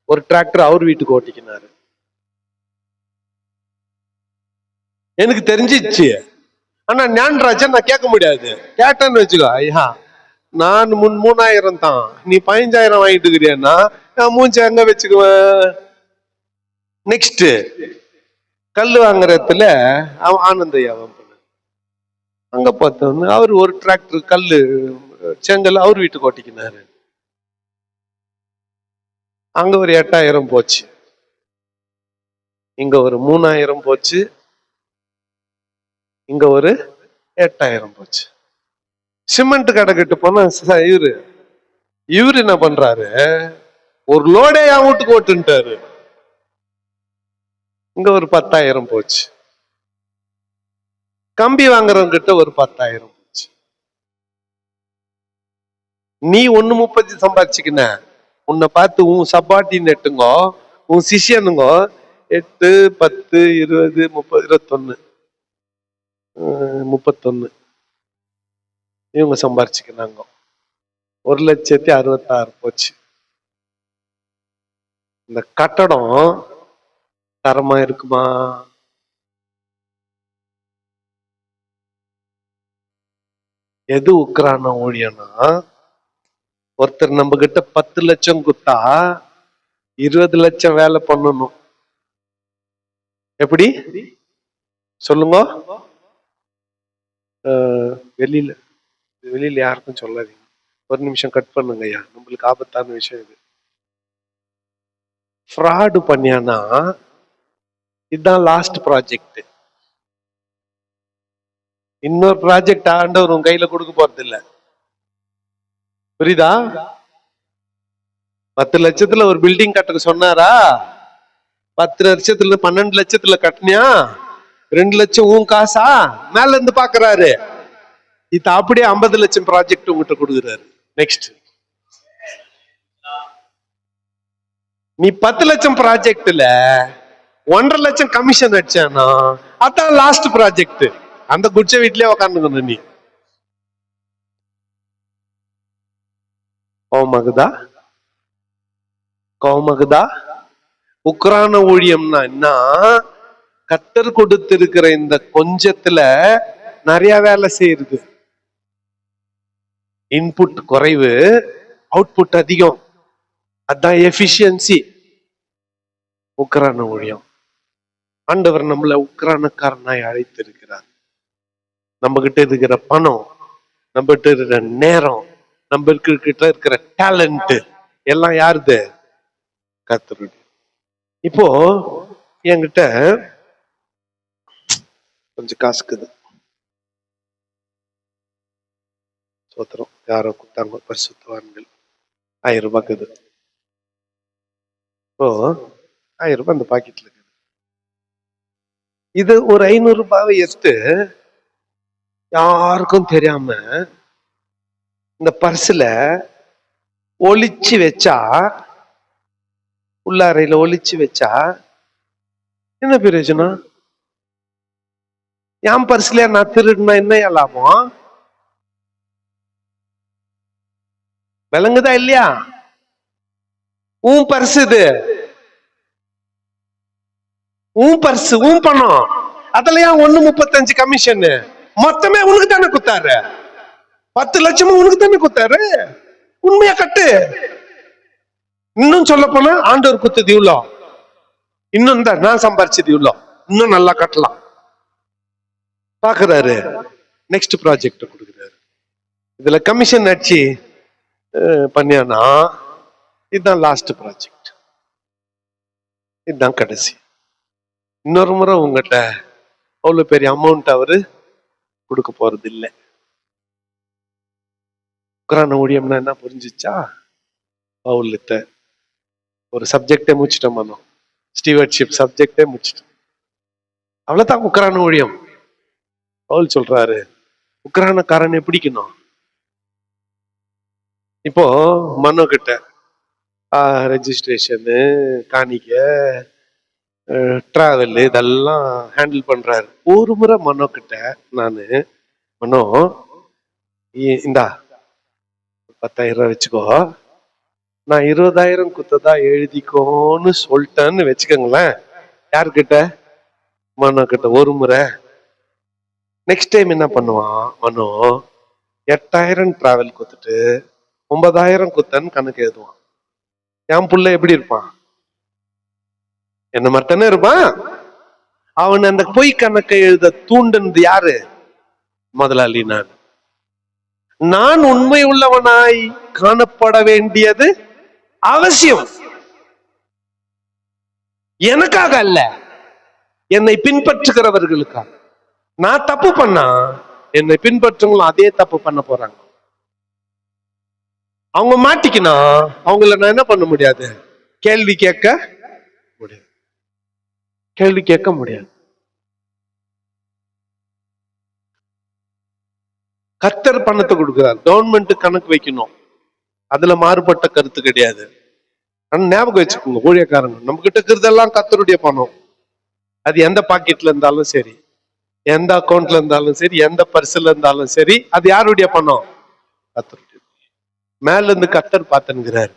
ஒரு டிராக்டர் அவர் வீட்டுக்கு ஓட்டிக்கினாரு. எனக்கு தெரிஞ்சிச்சு, ஆனா ஞானராஜ நான் கேட்க முடியாது. கேட்டேன்னு வச்சுக்கோ, ஐயா நான் 3,000 தான், நீ 15,000 வாங்கிட்டு இருக்கிறியன்னா நான் மூஞ்ச எங்க வச்சுக்குவேன்? நெக்ஸ்ட் கல் வாங்குற இடத்துல அவன் ஆனந்தையா அங்க பார்த்தோன்னு அவர் ஒரு டிராக்டர் கல்லு செங்கல் அவர் வீட்டுக்கு ஓட்டிக்கினாரு. அங்க ஒரு 8,000 போச்சு, இங்க ஒரு 3,000 போச்சு, இங்க ஒரு 8,000 போச்சு. சிமெண்ட் கடை கிட்ட போனா இவரு என்ன பண்றாரு, ஒரு லோடே என் வீட்டுக்கு ஓட்டுன்ட்டாரு, இங்க ஒரு 10,000 போச்சு. கம்பி வாங்குறவங்க கிட்ட ஒரு 10,000 போச்சு. நீ 1,30 சம்பாதிச்சுக்கின, உன்னை பார்த்து உன் சப்பாட்டின்னு எட்டுங்கோ, உன் சிஷியனுங்கோ 8, 10, 20, 30, 21 இவங்க சம்பாரிச்சுக்கினாங்க. 1,66,000 போச்சு. இந்த கட்டடம் தரமா இருக்குமா? எது உக்ரான ஊழியம்னா, ஒருத்தர் நம்ம கிட்ட 10 லட்சம் குத்தா 20 லட்சம் வேலை பண்ணணும். எப்படி சொல்லுங்க? வெளியில யாருக்கும் சொல்லாதீங்க. ஒரு நிமிஷம் கட் பண்ணுங்க ஐயா, நம்மளுக்கு ஆபத்தான விஷயம் இது. ஃப்ராடு பண்ணியானா இதுதான் லாஸ்ட் ப்ராஜெக்ட். இன்னொரு ப்ராஜெக்ட் ஆண்டவர் உன் கையில கொடுக்க போறது இல்ல. புரியுதா? 10 லட்சத்துல ஒரு பில்டிங் கட்ட சொன்னாரா? 10 லட்சத்துல 12 லட்சத்துல கட்டினியா? 2 லட்சம் உன் காசா? மேல இருந்து பாக்குறாரு. இது அப்படியே 50 லட்சம் ப்ராஜெக்ட் உங்ககிட்ட கொடுக்குறாரு. நெக்ஸ்ட் நீ 10 லட்சம் ப்ராஜெக்ட்ல 1.5 லட்சம் கமிஷன் அடிச்சானா அதான் லாஸ்ட் ப்ராஜெக்ட். அந்த குச்ச வீட்லயே உக்காந்துக்கணும். நீ கோமகுதா கோமகுதா உக்ரான ஊழியம்னா என்ன? கத்தர் கொடுத்திருக்கிற இந்த கொஞ்சத்துல நிறைய வேலை செய்யுது. இன்புட் குறைவு, அவுட்புட் அதிகம். அதான் எஃபிஷியன்சி. உக்ரான ஊழியம். ஆண்டவர் நம்மளை உக்ரானக்காரனாய் அழைத்திருக்கிறார். நம்ம கிட்ட இருக்கிற பணம், நம்ம கிட்ட இருக்கிற நேரம், நம்ம கிட்ட இருக்கிற டேலண்ட் எல்லாம் யாருது? கர்த்தருடைய. இப்போ என்கிட்ட கொஞ்சம் காசுக்குது. சோத்திரம். யாரோ கொடுத்தாங்க பரிசுத்தவான்கள். 1000 ரூபாய்க்குது. இப்போ 1000 ரூபாய் அந்த பாக்கெட்ல இருக்குது. இது ஒரு 500 ரூபாவை எடுத்து யாருக்கும் தெரியாம இந்த பர்ஸ்ல ஒளிச்சு வச்சா, உள்ளாரையில ஒளிச்சு வச்சா என்ன பிரயோஜனம்? என் பர்ஸ்ல நான் திருடுனா என்ன லாபம்? விளங்குதா இல்லையா? உன் பர்ஸ் இது, உன் பர்ஸ், உன் பணம். அதுல ஏன் 1.35 கமிஷன்? மொத்தமே உனக்கு தானே குத்தாரு. 10 லட்சமும் உனக்கு தானே குத்தாரு. உண்மையா கட்டு. இன்னும் சொல்ல போனா ஆண்டவர் குத்தது இவ்வளோ, இன்னும் தான் நான் சம்பாரிச்சது இவ்வளோ, இன்னும் நல்லா கட்டலாம் பாக்குறாரு. நெக்ஸ்ட் ப்ராஜெக்ட் கொடுக்குறாரு. இதுல கமிஷன் அடிச்சு பண்ணியானா இதுதான் லாஸ்ட் ப்ராஜெக்ட். இதுதான் கடைசி. இன்னொரு முறை உங்ககிட்ட அவ்வளவு பெரிய அமௌண்ட் அவரு கொடுக்க போறது இல்லை. உக்ரான ஊழியம்னா என்ன புரிஞ்சிச்சா? பவுல்கிட்ட ஒரு சப்ஜெக்டே முடிச்சிட்டோம். மனோ ஸ்டீவர்ட்ஷிப் சப்ஜெக்டே முடிச்சிட்டோம். அவ்வளவுதான் உக்ரான ஊழியம். பவுல் சொல்றாரு உக்ரானக்காரனை பிடிக்கணும். இப்போ மனோ கிட்ட ரெஜிஸ்ட்ரேஷனு, காணிக்க, டிராவல் இதெல்லாம் ஹேண்டில் பண்றாரு. ஒரு முறை மனோ கிட்ட நானு, மனோ இந்தா 10,000 ரூபாய் வச்சுக்கோ, நான் 20,000 குத்ததா எழுதிக்கோன்னு சொல்லிட்டேன்னு வச்சுக்கோங்களேன். யாருக்கிட்ட? மனோ கிட்ட. ஒரு முறை. நெக்ஸ்ட் டைம் என்ன பண்ணுவான் மனோ? 8,000 டிராவல் குத்துட்டு 9,000 குத்தன்னு கணக்கு எழுதுவான். என் புள்ள எப்படி இருப்பான்? என்ன மட்டும்தானே இருப்பான். அவன் அந்த பொய் கணக்கை எழுத தூண்டுனது யாரு? முதலாளி. நான் உண்மை உள்ளவனாய் காணப்பட வேண்டியது அவசியம். எனக்காக அல்ல, என்னை பின்பற்றுகிறவர்களுக்காக. நான் தப்பு பண்ணா என்னை பின்பற்றுங்களும் அதே தப்பு பண்ண போறாங்க. அவங்க மாட்டிக்கினா அவங்கள நான் என்ன பண்ண முடியாது? கேள்வி கேட்க முடியாது. கேள்வி கேட்க முடியாது. கர்த்தர் பணத்தை கொடுக்கிறார். கவர்மெண்ட் கணக்கு வைக்கணும். அதுல மாறுபட்ட கருத்து கிடையாது. ஆனா ஞாபகம் வச்சுக்கோங்க, ஊழியக்காரங்க நம்ம கிட்ட இருக்கிறதெல்லாம் கர்த்தருடைய பணம். அது எந்த பாக்கெட்ல இருந்தாலும் சரி, எந்த அக்கௌண்ட்ல இருந்தாலும் சரி, எந்த பர்ஸ்ல இருந்தாலும் சரி, அது யாருடைய பணம்? கர்த்தருடைய. மேல இருந்து கர்த்தர் பார்த்துங்கிறார்.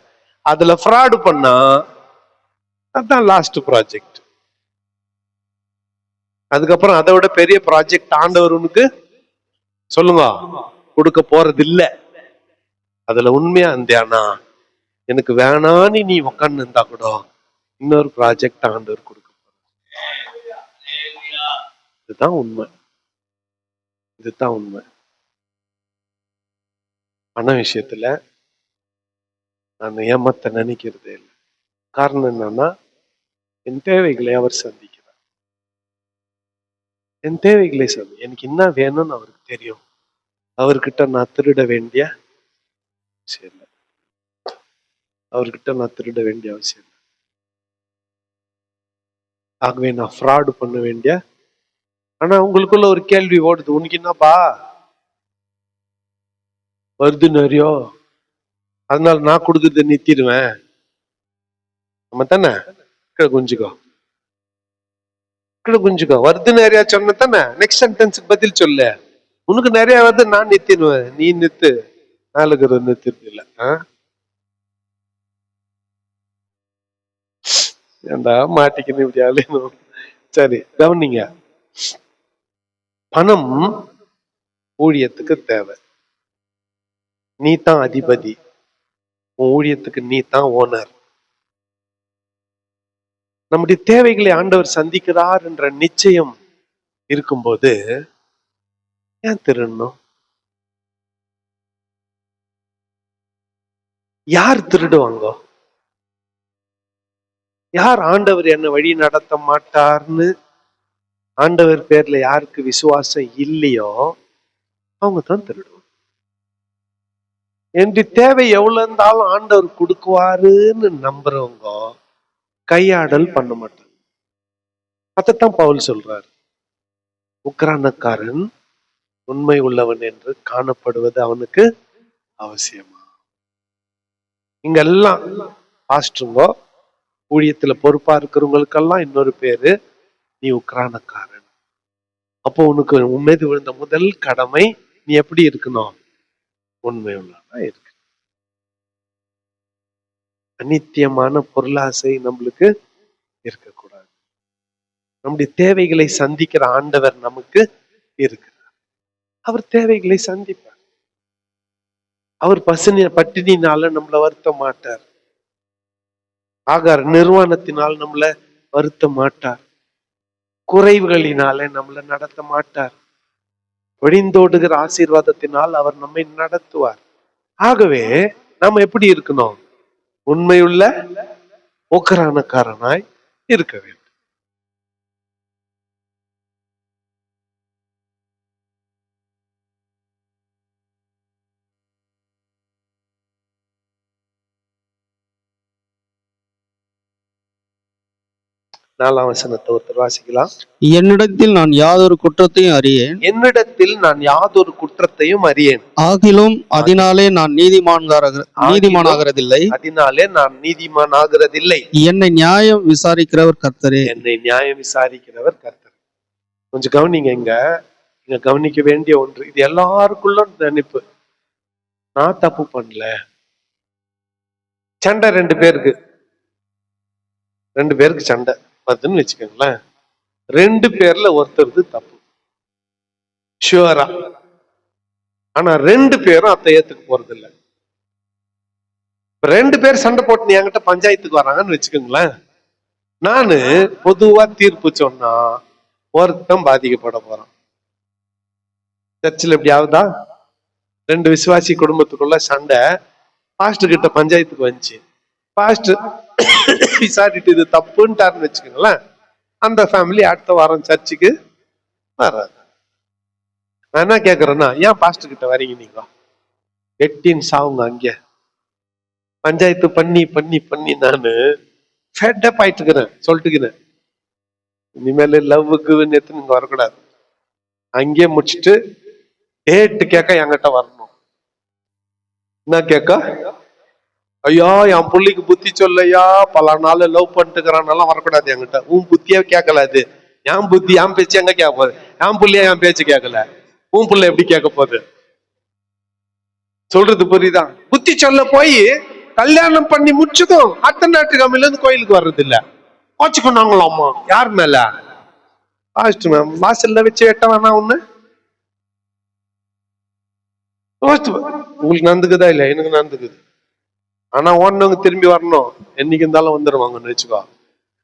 அதுல ஃப்ராடு பண்ணா அதுதான் லாஸ்ட் ப்ராஜெக்ட். அதுக்கப்புறம் அதை விட பெரிய ப்ராஜெக்ட் ஆண்டவர் உனக்கு சொல்லுங்க கொடுக்க போறது இல்ல. அதுல உண்மையா இருந்தியானா, எனக்கு வேணான்னு நீ உக்காந்து இருந்தா கூட இன்னொரு ப்ராஜெக்ட் ஆண்டவர் கொடுக்க போற. இதுதான் உண்மை. இதுதான் உண்மை. பண விஷயத்துல நான் ஏமாத்த நினைக்கிறதே இல்லை. காரணம் என்னன்னா, என் தேவைகளை அவர் சந்திக்கிறார். என் தேவைகளை எனக்கு என்ன வேணும்னு அவருக்கு தெரியும். அவர்கிட்ட நான் திருட வேண்டிய அவசியம் இல்லை. அவர்கிட்ட நான் திருட வேண்டிய அவசியம் இல்லை. ஆகவே நான் ஃப்ராடு பண்ண வேண்டிய. ஆனா உங்களுக்குள்ள ஒரு கேள்வி ஓடுது, உனக்கு என்னப்பா வருது நிறையோ, அதனால நான் கொடுக்கறத நிறுத்திடுவேன். நம்ம தானே கீழே குஞ்சுக்கோ, கீழே குஞ்சுக்கோ. வருது நிறைய சொன்ன தானே நெக்ஸ்ட் சென்டென்ஸுக்கு பதில் சொல்லு. உனக்கு நிறைய வருது, நான் நிறுத்திடுவேன், நீ நிறுத்து. நாளுக்கு நிறுத்திடுது இல்ல. ஏண்டா மாட்டிக்கணும் இப்படி அழியணும். சரி கவனிங்க, பணம் ஊழியத்துக்கு தேவை. நீ தான் அதிபதி, உன் ஊழியத்துக்கு நீ தான் ஓனர். நம்முடைய தேவைகளை ஆண்டவர் சந்திக்கிறார் என்ற நிச்சயம் இருக்கும்போது ஏன் திருடணும்? யார் திருடுவாங்க? யார் ஆண்டவர் என்னை வழி நடத்த மாட்டார்னு ஆண்டவர் பேர்ல யாருக்கு விசுவாசம் இல்லையோ அவங்க தான் திருடுவாங்க. என்று தேவை எவ்வளவு இருந்தாலும் ஆண்டவர் கொடுக்குவாருன்னு நம்புறவங்க கையாடல் பண்ண மாட்டாங்க. அதைத்தான் பவுல் சொல்றாரு, உக்ரானக்காரன் உண்மை உள்ளவன் என்று காணப்படுவது அவனுக்கு அவசியமா. இங்கெல்லாம் பாஸ்டருங்கோ ஊழியத்துல பொறுப்பா இருக்கிறவங்களுக்கெல்லாம் இன்னொரு பேரு, நீ உக்ரானக்காரன். அப்போ உனக்கு உண்மைது விழுந்த முதல் கடமை, நீ எப்படி இருக்கணும்? உண்மை உள்ளவனா இருக்கு. அநித்தியமான பொருளாசை நம்மளுக்கு இருக்கக்கூடாது. நம்முடைய தேவைகளை சந்திக்கிற ஆண்டவர் நமக்கு இருக்கிறார். அவர் தேவைகளை சந்திப்பார். அவர் பட்டினினால நம்மளை வருத்த மாட்டார். ஆகார் நிர்வாணத்தினால் நம்மளை வருத்த மாட்டார். குறைவுகளினாலே நம்மளை நடத்த மாட்டார். வழிந்தோடுகிற ஆசீர்வாதத்தினால் அவர் நம்மை நடத்துவார். ஆகவே நாம எப்படி இருக்கணும்? உண்மையுள்ள உக்ரானக்காரனாய் இருக்க வேண்டும். நாலாம் வசனத்தை ஒருத்தர் வாசிக்கலாம். என்னிடத்தில் நான் யாதொரு குற்றத்தையும் அறியேன். என்னிடத்தில் நான் யாதொரு குற்றத்தையும் அறியேன். ஆகிலும் அதனாலே நான் நீதிமானாகிறதில்லை. அதனாலே நான் நீதிமான் ஆகிறதில்லை. என்னை நியாயம் விசாரிக்கிறவர் கர்த்தரே. என்னை நியாயம் விசாரிக்கிறவர் கர்த்தர். கொஞ்சம் கவனிங்க, இங்க கவனிக்க வேண்டிய ஒன்று. இது எல்லாருக்குள்ள நினைப்பு, நான் தப்பு பண்ணல. சண்டை ரெண்டு பேருக்கு சண்டை வருதுன்னு வச்சுக்கோங்களேன். ரெண்டு பேர்ல ஒருத்தருக்கு தப்பு ஷுவரா. ஆனா ரெண்டு பேரும் அத்தை ஏத்துக்கு போறது இல்லை. ரெண்டு பேர் சண்டை போட்டு என்கிட்ட பஞ்சாயத்துக்கு வராங்கன்னு வச்சுக்கோங்களேன். நானு பொதுவா தீர்ப்பு சொன்னா ஒருத்தன் பாதிக்கப்பட போறான். சர்ச்சில் எப்படி ஆகுதா? ரெண்டு விசுவாசி குடும்பத்துக்குள்ள சண்டை, பாஸ்டர் கிட்ட பஞ்சாயத்துக்கு வந்துச்சு. பாஸ்டர் விசாரிட்டு இது தப்புன்ட்டாருன்னு வச்சுக்கோங்களேன், அந்த ஃபேமிலி அடுத்த வாரம் சர்ச்சுக்கு வராது. நான் என்ன கேக்குறேன்னா, ஏன் பாஸ்டர் கிட்ட வரீங்க? நீங்க வெட்டின் சாவுங்க. அங்க பஞ்சாயத்து பண்ணி பண்ணி பண்ணி நானு ஃபெட்டப் ஆயிட்டு இருக்கிறேன். சொல்லிட்டுக்கிறேன், இனிமேல லவ்வுக்கு நீங்க வரக்கூடாது. அங்கேயே முடிச்சுட்டு டேட்டு கேட்க என்கிட்ட வரணும். என்ன கேட்க? ஐயா என் பிள்ளைக்கு புத்தி சொல்லையா, பல நாள் லவ் பண்ணிட்டுக்கிறான் வரக்கூடாது என்கிட்ட. உன் புத்தியே கேட்கல. அது என் புத்தி, என் பேச்சு எங்க கேட்க போகுது? என் பிள்ளைய என் பேச்சு கேட்கல, உன் பிள்ளை எப்படி கேட்க போகுது? சொல்றது புரியுதா? புத்தி சொல்ல போய் கல்யாணம் பண்ணி முடிச்சதும் அடுத்த ஞாயிற்றுக்கிழமையில இருந்து கோயிலுக்கு வர்றது இல்ல. கோச்சுக்கொண்டாங்களாமா. யார் மேல? Pastor ma'am. வாசல்ல வச்சு எட்ட வேணா ஒண்ணு. உங்களுக்கு நடந்துக்குதா இல்ல? எனக்கு நடந்துக்குது. ஆனா ஓடுனவங்க திரும்பி வரணும், என்னைக்கு இருந்தாலும் வந்துருவாங்கன்னு வச்சுக்கோ.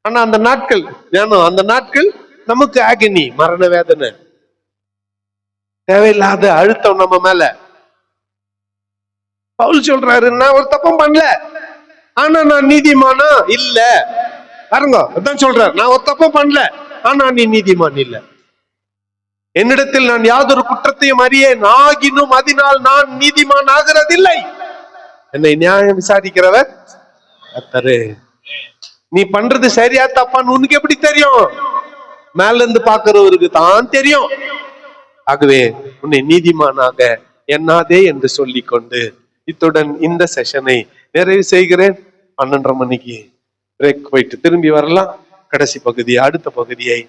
ஆனா அந்த நாட்கள் வேணும். அந்த நாட்கள் நமக்கு ஆகினி, மரண வேதனை, தேவையில்லாத அழுத்தம் நம்ம மேல. பவுல் சொல்றாரு, நான் ஒரு தப்பும் பண்ணல, ஆனா நான் நீதிமானா இல்ல. பாருங்க, அதான் சொல்றார், நான் ஒரு தப்பும் பண்ணல, ஆனா நீ நீதிமான் இல்ல. என்னிடத்தில் நான் யாதொரு குற்றத்தையும் அறியேன், ஆகினும் அதனால் நான் நீதிமான் ஆகிறதில்லை. என்னை நியாயம் விசாரிக்கிறவர் கர்த்தரே. நீ பண்றது சரியா தப்பான்னு உனக்கு எப்படி தெரியும்? மேல இருந்து பாக்குறவருக்கு தான் தெரியும். ஆகவே உன்னை நீதிமானாக எண்ணாதே என்று சொல்லிக்கொண்டு இத்துடன் இந்த செஷனை நிறைவு செய்கிறேன். 12:30 மணிக்கு பிரேக் போயிட்டு திரும்பி வரலாம். கடைசி பகுதியை, அடுத்த பகுதியை